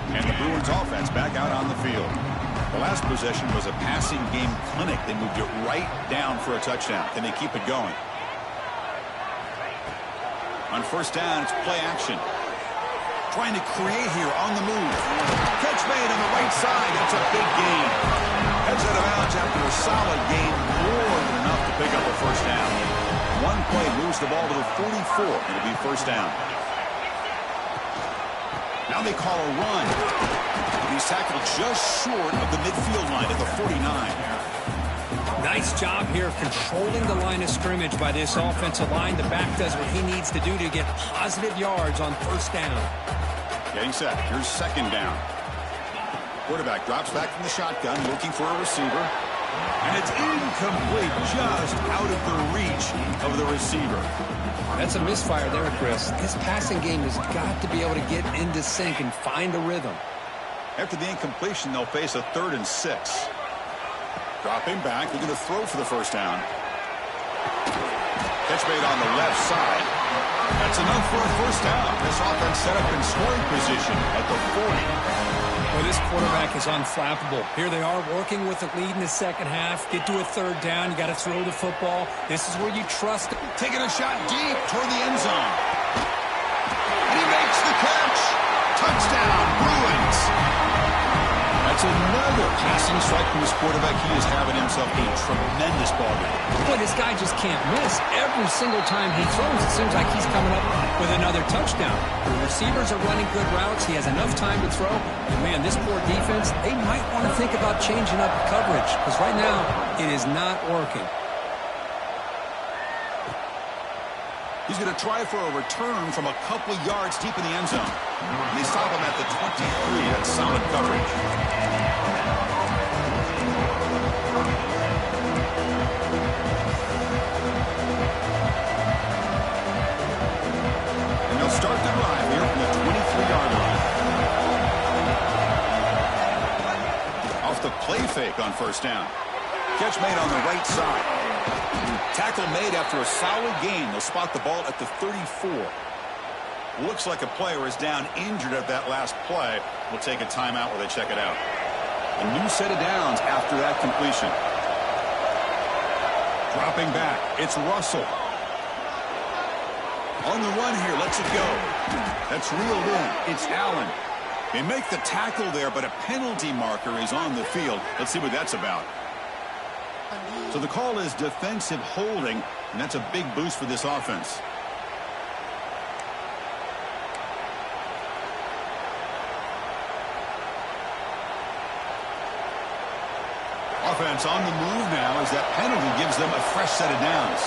And the Bruins offense back out on the field. The last possession was a passing game clinic. They moved it right down for a touchdown. Can they keep it going? On 1st down, it's play action. Trying to create here on the move. Catch made on the right side. That's a big gain. Heads out of bounds after a solid gain. More than enough to pick up a 1st down. One play moves the ball to the 44. It'll be 1st down. Now they call a run. He's tackled just short of the midfield line at the 49. Nice job here of controlling the line of scrimmage by this offensive line. The back does what he needs to do to get positive yards on 1st down. Getting set. Here's second down. Quarterback drops back from the shotgun, looking for a receiver. And it's incomplete, just out of the reach of the receiver. That's a misfire there, Chris. His passing game has got to be able to get into sync and find a rhythm. After the incompletion, they'll face a 3rd and 6. Dropping back, looking to throw for the first down. Catch made on the left side. That's enough for a first down. This offense set up in scoring position at the 40. Well, this quarterback is unflappable. Here they are working with a lead in the second half. Get to a 3rd down. You got to throw the football. This is where you trust it. Taking a shot deep toward the end zone. And he makes the catch. Touchdown, Bruins. That's another passing strike from his quarterback. He is having himself a tremendous ball game. Boy, this guy just can't miss. Every single time he throws, it seems like he's coming up with another touchdown. The receivers are running good routes. He has enough time to throw. And, man, this poor defense, they might want to think about changing up coverage because right now it is not working. He's going to try for a return from a couple yards deep in the end zone. And they stop him at the 23. That's solid coverage. And they'll start the drive here from the 23-yard line. Off the play fake on first down. Catch made on the right side. Tackle made after a solid gain. They'll spot the ball at the 34. Looks like a player is down injured at that last play. We'll take a timeout while they check it out. A new set of downs after that completion. Dropping back. It's Russell. On the run here. Lets it go. That's reeled in. It's Allen. They make the tackle there, but a penalty marker is on the field. Let's see what that's about. So the call is defensive holding, and that's a big boost for this offense. Offense on the move now as that penalty gives them a fresh set of downs.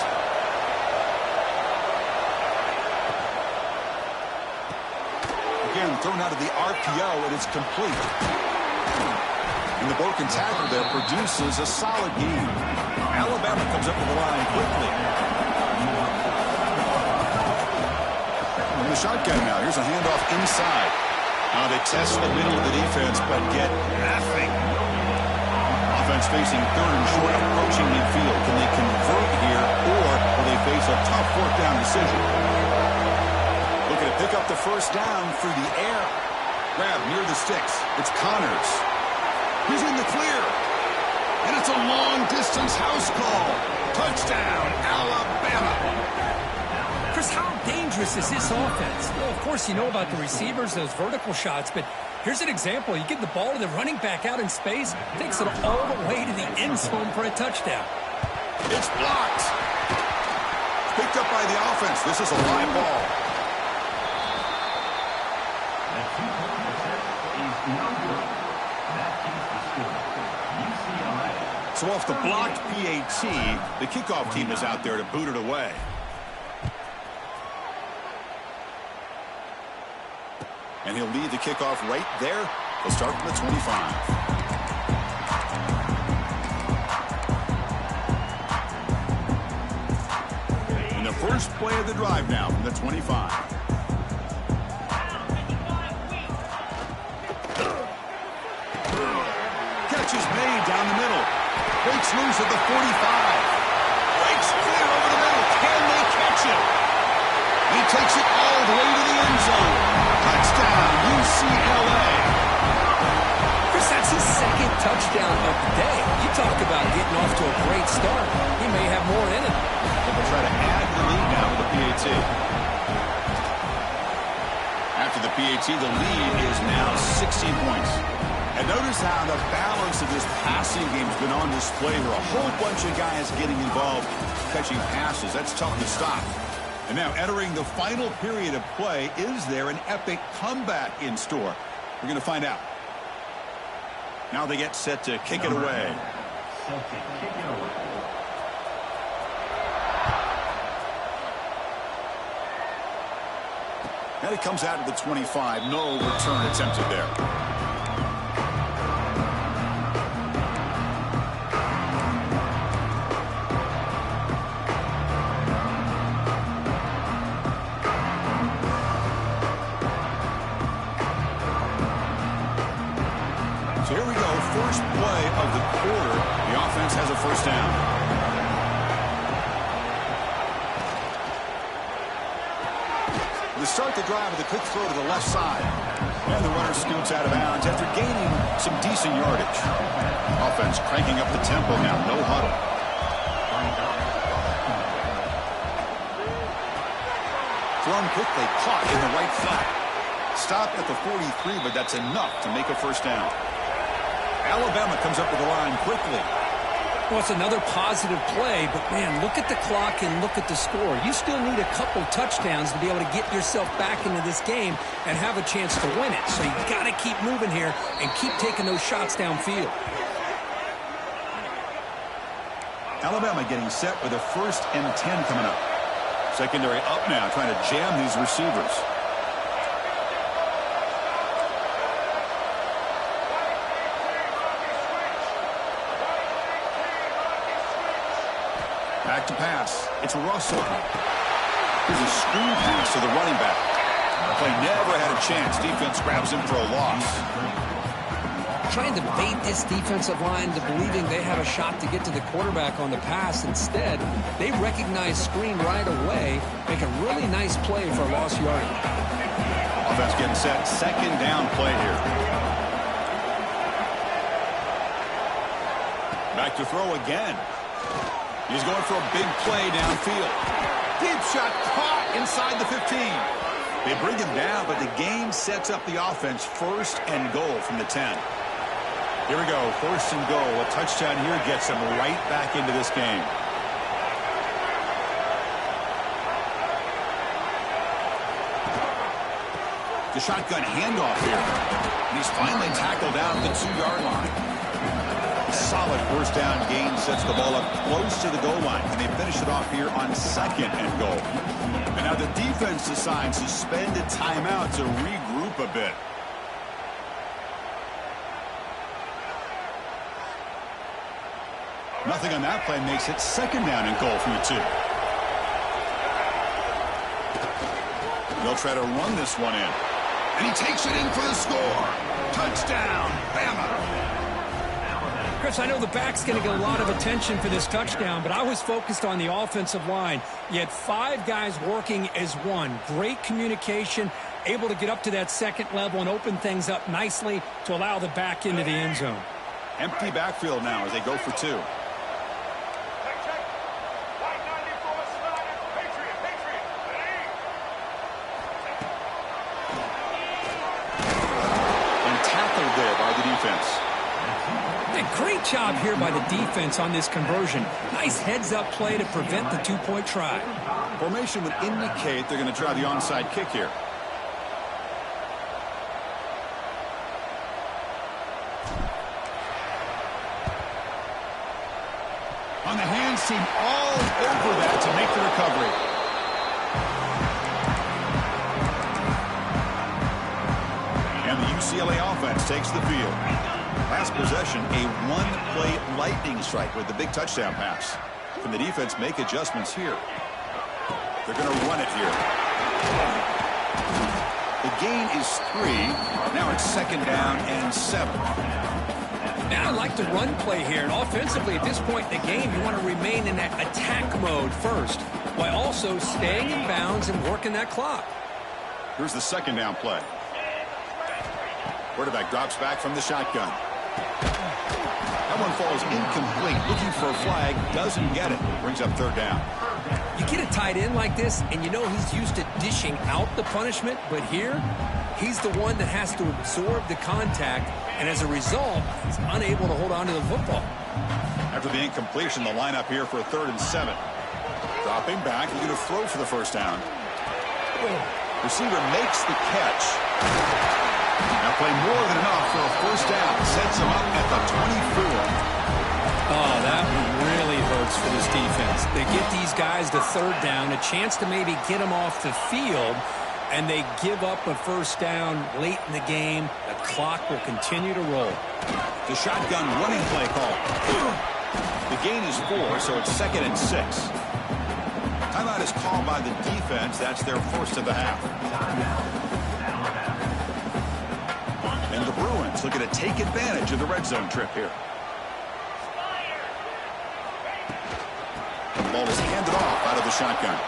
Again, thrown out of the RPO, and it's complete. And the broken tackle there produces a solid game. Alabama comes up with the line quickly. In the shotgun now. Here's a handoff inside. Now they test the middle of the defense, but get nothing. Offense facing 3rd and short, approaching midfield. Can they convert here, or will they face a tough 4th down decision? Looking to pick up the first down through the air. Grab near the sticks. It's Connors. He's in the clear. And it's a long-distance house call. Touchdown, Alabama. Chris, how dangerous is this offense? Well, of course, you know about the receivers, those vertical shots, but here's an example. You give the ball to the running back out in space, takes it all the way to the end zone for a touchdown. It's blocked. Picked up by the offense. This is a live ball. So off the blocked PAT, the kickoff team is out there to boot it away. And he'll lead the kickoff right there. He'll start from the 25. And the first play of the drive now from the 25. Catch is made down the middle. Breaks loose at the 45. Breaks clear over the middle. Can they catch him? He takes it all the way to the end zone. Touchdown, UCLA. Chris, that's his 2nd touchdown of the day. You talk about getting off to a great start. He may have more in him. They'll try to add the lead now with the PAT. After the PAT, the lead is now 16 points. And notice how the balance of this passing game has been on display here. A whole bunch of guys getting involved, catching passes. That's tough to stop. And now entering the final period of play, is there an epic comeback in store? We're going to find out. Now they get set to kick it away. And it comes out to the 25. No return attempted there. So here we go. First play of the quarter. The offense has a first down. To start the drive with a quick throw to the left side. And the runner scoots out of bounds after gaining some decent yardage. Offense cranking up the tempo now. No huddle. Thrown quickly. Caught in the right flat. Stopped at the 43, but that's enough to make a first down. Alabama comes up with the line quickly. Well, it's another positive play, but, man, look at the clock and look at the score. You still need a couple touchdowns to be able to get yourself back into this game and have a chance to win it. So you got to keep moving here and keep taking those shots downfield. Alabama getting set with a 1st and 10 coming up. Secondary up now, trying to jam these receivers. Back to pass. It's Russell. Here's a screen pass to the running back. The play never had a chance. Defense grabs him for a loss. Trying to bait this defensive line to believing they have a shot to get to the quarterback on the pass. Instead, they recognize screen right away, make a really nice play for a lost yardage. Offense getting set. Second down play here. Back to throw again. He's going for a big play downfield. Deep shot caught inside the 15. They bring him down, but the game sets up the offense 1st and goal from the 10. Here we go, 1st and goal. A touchdown here gets them right back into this game. The shotgun handoff here. And he's finally tackled down at the 2-yard line. Solid first down gain sets the ball up close to the goal line. And they finish it off here on 2nd and goal. And now the defense decides to spend a timeout to regroup a bit. Nothing on that play makes it 2nd down and goal from the 2. They'll try to run this one in. And he takes it in for the score. Touchdown, Bama. Chris, I know the back's going to get a lot of attention for this touchdown, but I was focused on the offensive line. You had 5 guys working as one. Great communication, able to get up to that 2nd level and open things up nicely to allow the back into the end zone. Empty backfield now as they go for 2. And tackled there by the defense. Great job here by the defense on this conversion. Nice heads-up play to prevent the 2-point try. Formation would indicate they're going to try the onside kick here. On the hands team all over that to make the recovery. And the UCLA offense takes the field. Last possession, a 1-play lightning strike with the big touchdown pass. Can the defense make adjustments here? They're going to run it here. The gain is 3. Now it's 2nd down and 7. Now I like the run play here. And offensively, at this point in the game, you want to remain in that attack mode first, while also staying in bounds and working that clock. Here's the 2nd down play. Quarterback drops back from the shotgun. That one falls incomplete. Looking for a flag. Doesn't get it. Brings up 3rd down. You get a tight end like this, and you know he's used to dishing out the punishment. But here, he's the one that has to absorb the contact. And as a result, he's unable to hold on to the football. After the incompletion, the lineup here for a 3rd and 7. Dropping back. He's going to throw for the first down. Receiver makes the catch. Now play more than enough for a first down. Sets him up at the 24. Oh, that one really hurts for this defense. They get these guys to 3rd down, a chance to maybe get them off the field, and they give up a first down late in the game, the clock will continue to roll. The shotgun running play call. The gain is 4, so it's 2nd and 6. Timeout is called by the defense. That's their first of the half. And the Bruins looking to take advantage of the red zone trip here. The ball is handed off out of the shotgun.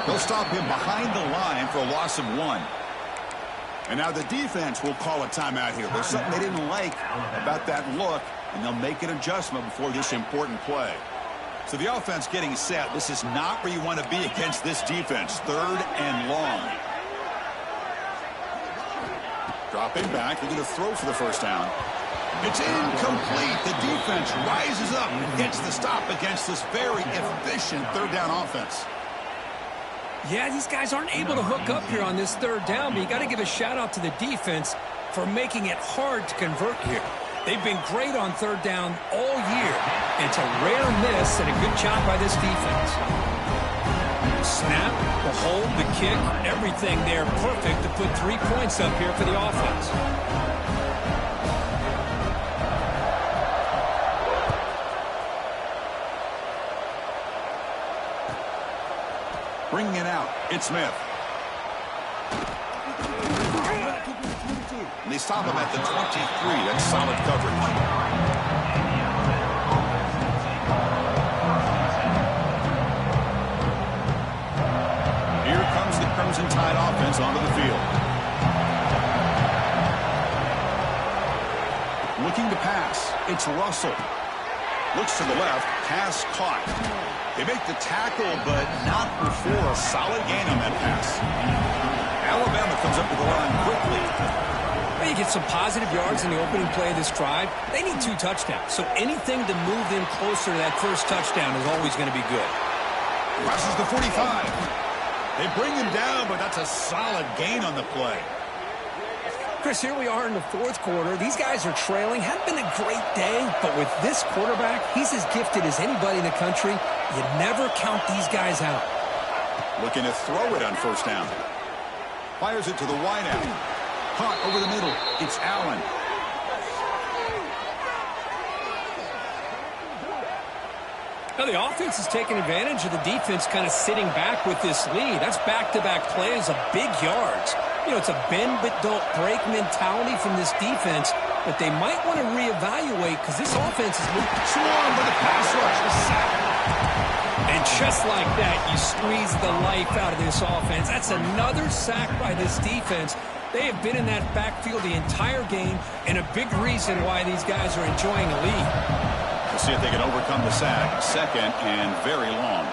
They'll stop him behind the line for a loss of 1. And now the defense will call a timeout here. There's something they didn't like about that look, and they'll make an adjustment before this important play. So the offense getting set. This is not where you want to be against this defense. 3rd and long. Dropping back, looking to throw for the first down. It's incomplete. The defense rises up and gets the stop against this very efficient 3rd down offense. Yeah, these guys aren't able to hook up here on this 3rd down, but you got to give a shout out to the defense for making it hard to convert here. They've been great on 3rd down all year. It's a rare miss and a good job by this defense. Snap, the hold, the kick, everything there perfect to put 3 points up here for the offense. Bringing it out, it's Smith. And they stop him at the 23. That's solid coverage. Here comes the Crimson Tide offense onto the field. Looking to pass. It's Russell. Looks to the left. Pass caught. They make the tackle, but not before a solid gain on that pass. Alabama comes up to the line quickly. Well, you get some positive yards in the opening play of this drive. They need 2 touchdowns, so anything to move them closer to that first touchdown is always going to be good. Crosses the 45. They bring him down, but that's a solid gain on the play. Chris, here we are in the 4th quarter. These guys are trailing. Hadn't been a great day, but with this quarterback, he's as gifted as anybody in the country. You never count these guys out. Looking to throw it on first down. Fires it to the wide out. Caught over the middle. It's Allen. Now the offense is taking advantage of the defense kind of sitting back with this lead. That's back-to-back plays of big yards. You know, it's a bend but don't break mentality from this defense, but they might want to reevaluate because this offense is moving Swarm with a pass rush. The sack. And just like that, you squeeze the life out of this offense. That's another sack by this defense. They have been in that backfield the entire game, and a big reason why these guys are enjoying a lead. We'll see if they can overcome the sack. 2nd and very long.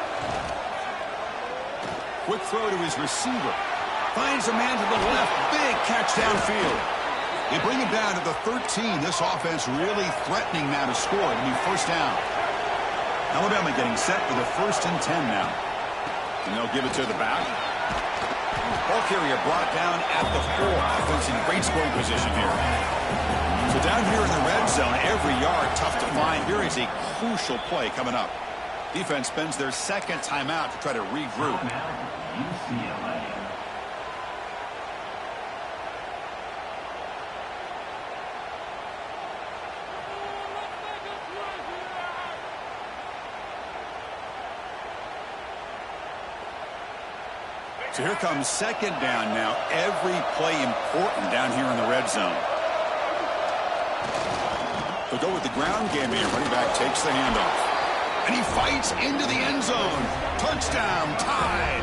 Quick throw to his receiver. Finds a man to the left. Big catch downfield. They bring him down to the 13. This offense really threatening now to score. It'll be first down. Alabama getting set for the 1st and 10 now. And they'll give it to the back. Ball carrier brought down at the 4. Offense in great scoring position here. So down here in the red zone, every yard tough to find. Here is a crucial play coming up. Defense spends their 2nd timeout to try to regroup. UCLA. So here comes 2nd down now. Every play important down here in the red zone. They'll go with the ground game here. Running back takes the handoff. And he fights into the end zone. Touchdown, Tide.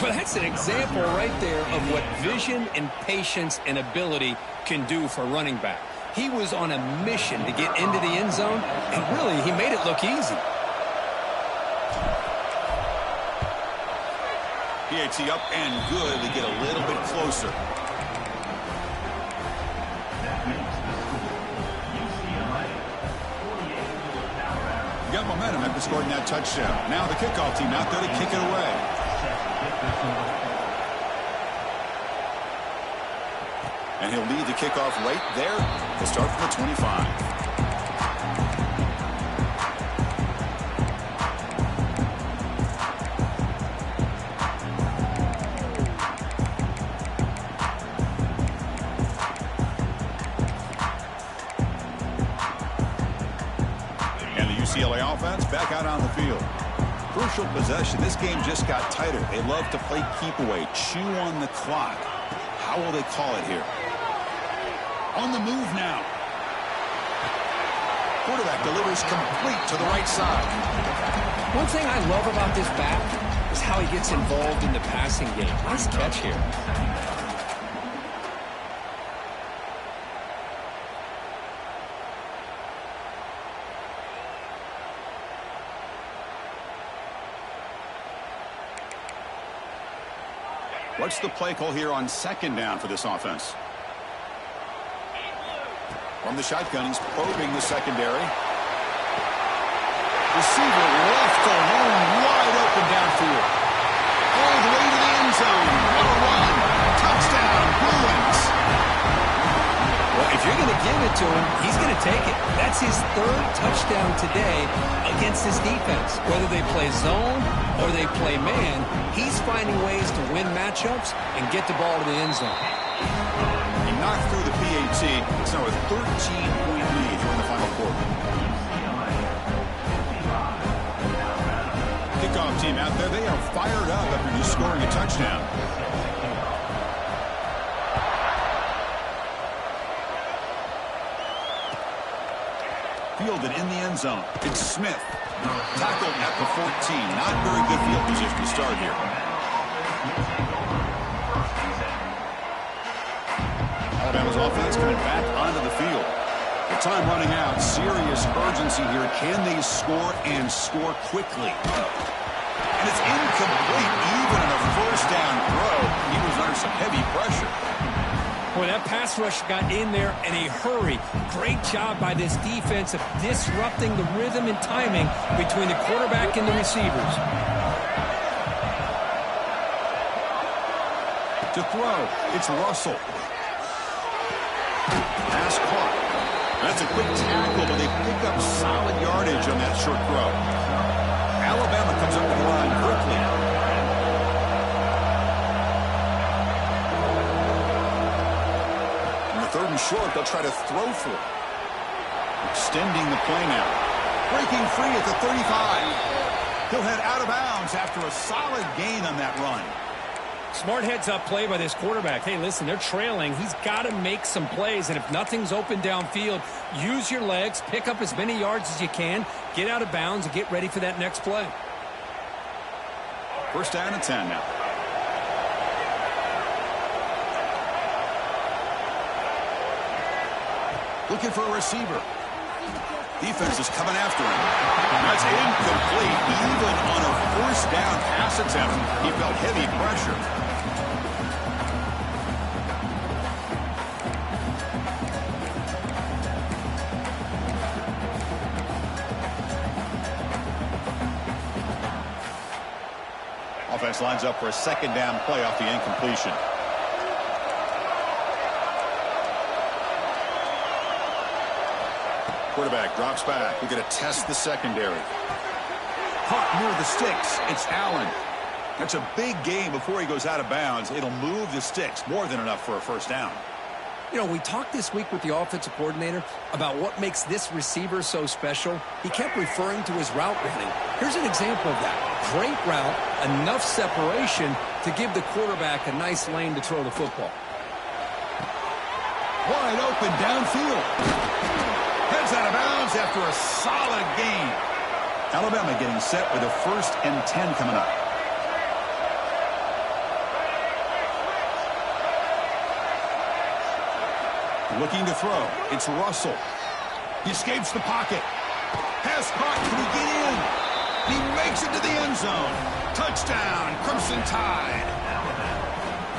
Well, that's an example right there of what vision and patience and ability can do for running back. He was on a mission to get into the end zone, and really, he made it look easy. PAT up and good to get a little bit closer. You got momentum after scoring that touchdown. Now the kickoff team out there to kick it away. And he'll lead the kickoff right there. He'll start from the 25. UCLA offense back out on the field. Crucial possession. This game just got tighter. They love to play keep away, chew on the clock. How will they call it here? On the move now. Quarterback delivers complete to the right side. One thing I love about this back is how he gets involved in the passing game. Nice catch here. What's the play call here on second down for this offense? From the shotgun, he's probing the secondary. Receiver left alone, wide open downfield. All the way to the end zone. What a run. Touchdown, Bruins. Well, if you're going to give it to him, he's going to take it. That's his third touchdown today against this defense. Whether they play zone or they play man, he's finding ways to win matchups and get the ball to the end zone. He knocked through the PAT. It's now a 13-point lead here in the final quarter. Kickoff team out there, they are fired up after just scoring a touchdown. Fielded in the end zone. It's Smith. Tackled at the 14. Not very good field position to start here. Alabama's offense coming back onto the field. The time running out. Serious urgency here. Can they score and score quickly? And it's incomplete. Even in a first down throw, he was under some heavy pressure. Boy, that pass rush got in there in a hurry. Great job by this defense of disrupting the rhythm and timing between the quarterback and the receivers. To throw, it's Russell. Pass caught. That's a quick tackle, but they pick up solid yardage on that short throw. Alabama comes up with the line quickly. Third and short, they'll try to throw for it. Extending the play now. Breaking free at the 35. He'll head out of bounds after a solid gain on that run. Smart heads-up play by this quarterback. Hey, listen, they're trailing. He's got to make some plays, and if nothing's open downfield, use your legs, pick up as many yards as you can, get out of bounds, and get ready for that next play. First down and 10 now. Looking for a receiver. Defense is coming after him. That's incomplete. Even on a first down pass attempt, he felt heavy pressure. Offense lines up for a second down play off the incompletion. Quarterback drops back. We're going to test the secondary. Caught near the sticks. It's Allen. That's a big gain before he goes out of bounds. It'll move the sticks. More than enough for a first down. You know, we talked this week with the offensive coordinator about what makes this receiver so special. He kept referring to his route running. Here's an example of that. Great route, enough separation to give the quarterback a nice lane to throw the football. Wide open downfield. Heads out of bounds after a solid gain. Alabama getting set with a 1st and 10 coming up. Looking to throw. It's Russell. He escapes the pocket. Pass caught. Can he get in? He makes it to the end zone. Touchdown, Crimson Tide.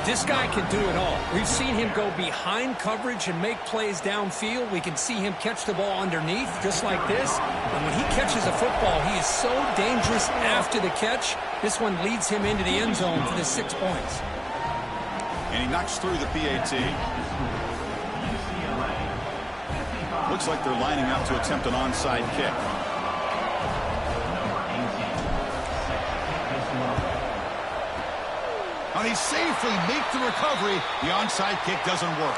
This guy can do it all. We've seen him go behind coverage and make plays downfield. We can see him catch the ball underneath, just like this. And when he catches a football, he is so dangerous after the catch. This one leads him into the end zone for the 6 points. And he knocks through the PAT. Looks like they're lining up to attempt an onside kick. And he safely makes the recovery. The onside kick doesn't work.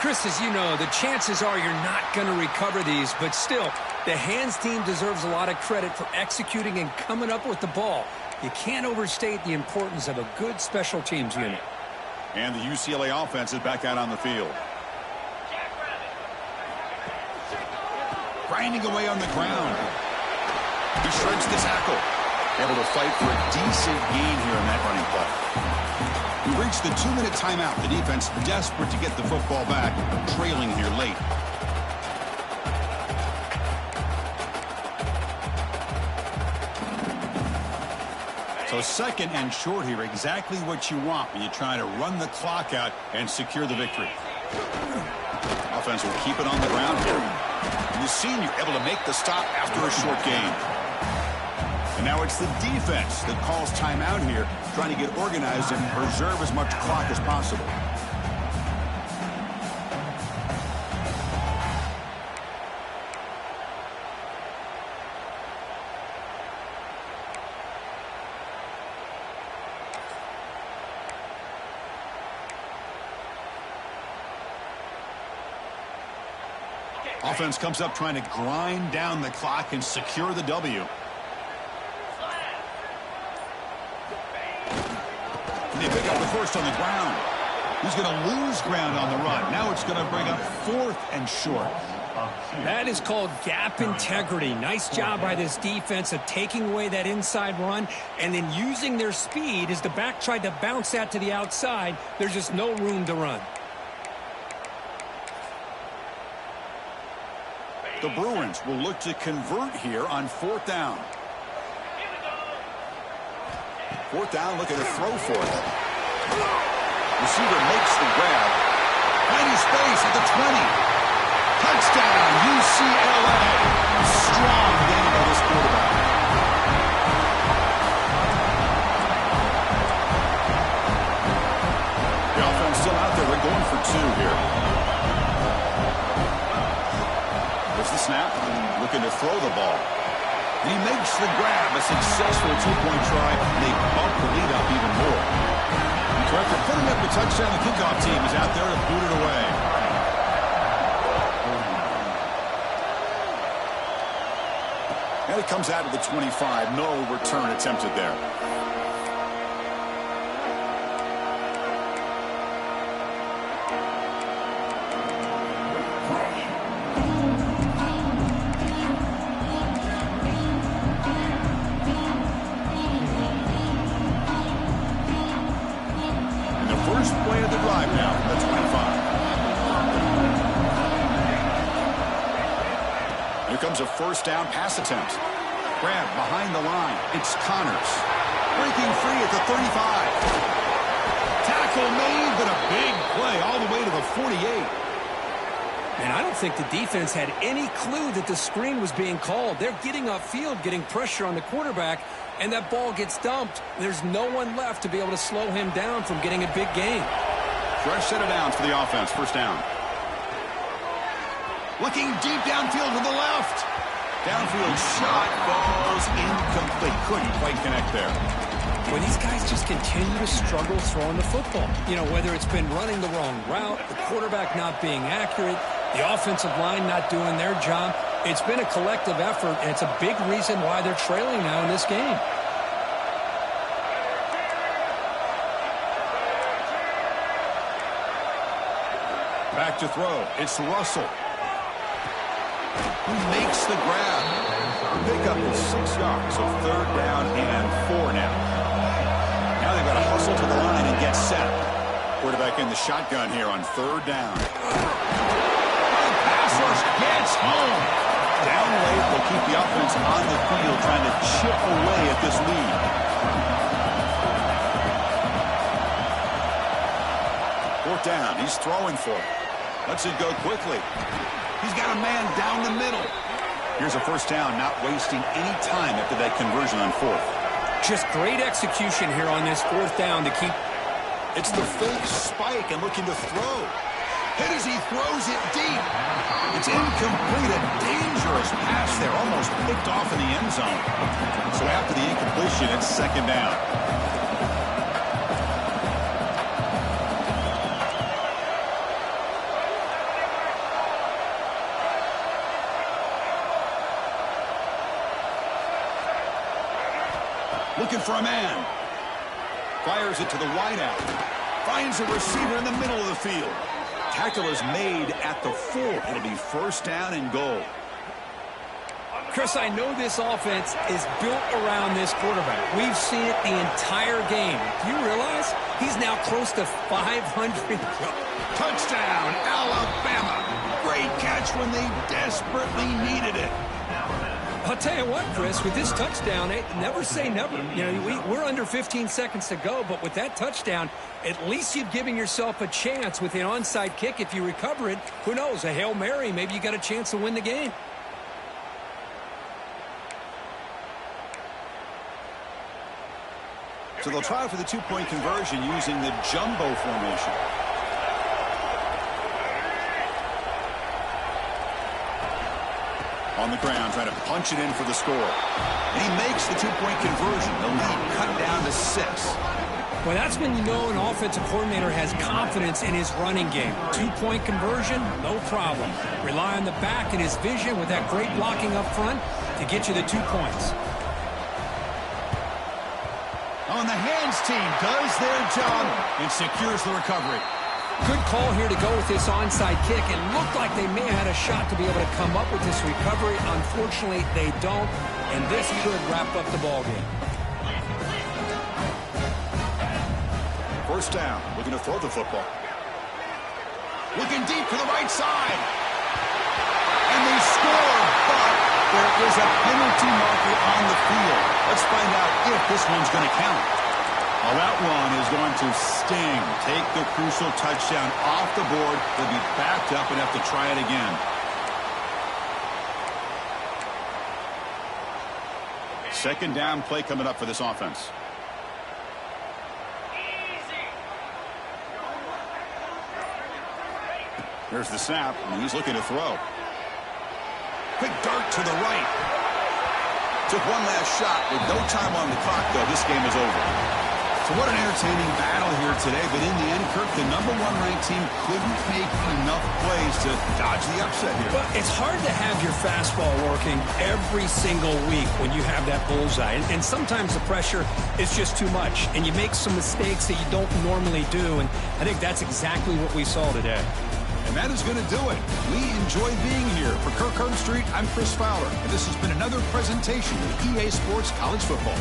Chris, as you know, the chances are you're not going to recover these, but still, the hands team deserves a lot of credit for executing and coming up with the ball. You can't overstate the importance of a good special teams unit. And the UCLA offense is back out on the field. Grinding away on the ground. He shreds the tackle. Able to fight for a decent gain here in that running play. We reached the 2-minute timeout. The defense desperate to get the football back, trailing here late. So second and short here, exactly what you want when you try to run the clock out and secure the victory. Offense will keep it on the ground here. And the senior able to make the stop after a short gain. And now it's the defense that calls timeout here, trying to get organized and preserve as much clock as possible. Offense comes up trying to grind down the clock and secure the W. They pick up the first on the ground. He's going to lose ground on the run. Now it's going to bring up 4th and short. That is called gap integrity. Nice job by this defense of taking away that inside run and then using their speed as the back tried to bounce that to the outside. There's just no room to run. The Bruins will look to convert here on 4th down. 4th down, looking to throw for it. Receiver makes the grab. Finding space at the 20. Touchdown, UCLA. Strong game by this quarterback. The offense still out there. We're going for 2 here. There's the snap. Looking to throw the ball. And he makes the grab, a successful 2-point try. They bump the lead up even more. So after putting up the touchdown, the kickoff team is out there to boot it away. And it comes out of the 25. No return attempted there. First play of the drive now from the 25. Here comes a 1st down pass attempt. Grab behind the line. It's Connors. Breaking free at the 35. Tackle made, but a big play all the way to the 48. And I don't think the defense had any clue that the screen was being called. They're getting upfield, getting pressure on the quarterback, and that ball gets dumped. There's no one left to be able to slow him down from getting a big gain. Fresh set of downs for the offense. 1st down. Looking deep downfield to the left. Downfield shot falls incomplete. Couldn't quite connect there. Well, these guys just continue to struggle throwing the football. You know, whether it's been running the wrong route, the quarterback not being accurate, the offensive line not doing their job. It's been a collective effort, and it's a big reason why they're trailing now in this game. Back to throw. It's Russell. Who makes the grab. Pick up the 6 yards, so 3rd down and 4 now. Now they've got to hustle to the line and get set. Quarterback in the shotgun here on 3rd down. Pass rush gets home. Down late, they'll keep the offense on the field trying to chip away at this lead. Fourth down, he's throwing for it. Lets it go quickly. He's got a man down the middle. Here's a 1st down, not wasting any time after that conversion on 4th. Just great execution here on this 4th down to keep. It's the fake spike and looking to throw. Hit as he throws it deep. It's incomplete. A dangerous pass there, almost picked off in the end zone. So after the incompletion, it's 2nd down. Looking for a man. Fires it to the wideout. Finds a receiver in the middle of the field. Tackle is made at the 4. It'll be first down and goal. Chris, I know this offense is built around this quarterback. We've seen it the entire game. Do you realize he's now close to 500? Touchdown, Alabama. Great catch when they desperately needed it. I'll tell you what, Chris, with this touchdown, never say never. You know, we're under 15 seconds to go, but with that touchdown, at least you've given yourself a chance with an onside kick. If you recover it, who knows, a Hail Mary, maybe you got a chance to win the game. So they'll try for the two-point conversion using the jumbo formation. On the ground, trying to punch it in for the score. And he makes the two-point conversion. The lead cut down to 6. Well, that's when you know an offensive coordinator has confidence in his running game. Two-point conversion, no problem. Rely on the back and his vision with that great blocking up front to get you the 2 points. On the hands team does their job and secures the recovery. Good call here to go with this onside kick. It looked like they may have had a shot to be able to come up with this recovery. Unfortunately, they don't, and this could wrap up the ballgame. First down, looking to throw the football. Looking deep to the right side. And they score, but there is a penalty marker on the field. Let's find out if this one's going to count. Well, that one is going to sting. Take the crucial touchdown off the board. They'll be backed up and have to try it again. Second down play coming up for this offense. Here's the snap, and he's looking to throw. Quick dart to the right. Took one last shot with no time on the clock, though. This game is over. So what an entertaining battle here today. But in the end, Kirk, the number 1 ranked team couldn't make enough plays to dodge the upset here. But it's hard to have your fastball working every single week when you have that bullseye. And sometimes the pressure is just too much. And you make some mistakes that you don't normally do. And I think that's exactly what we saw today. And that is going to do it. We enjoy being here. For Kirk Street, I'm Chris Fowler. And this has been another presentation of EA Sports College Football.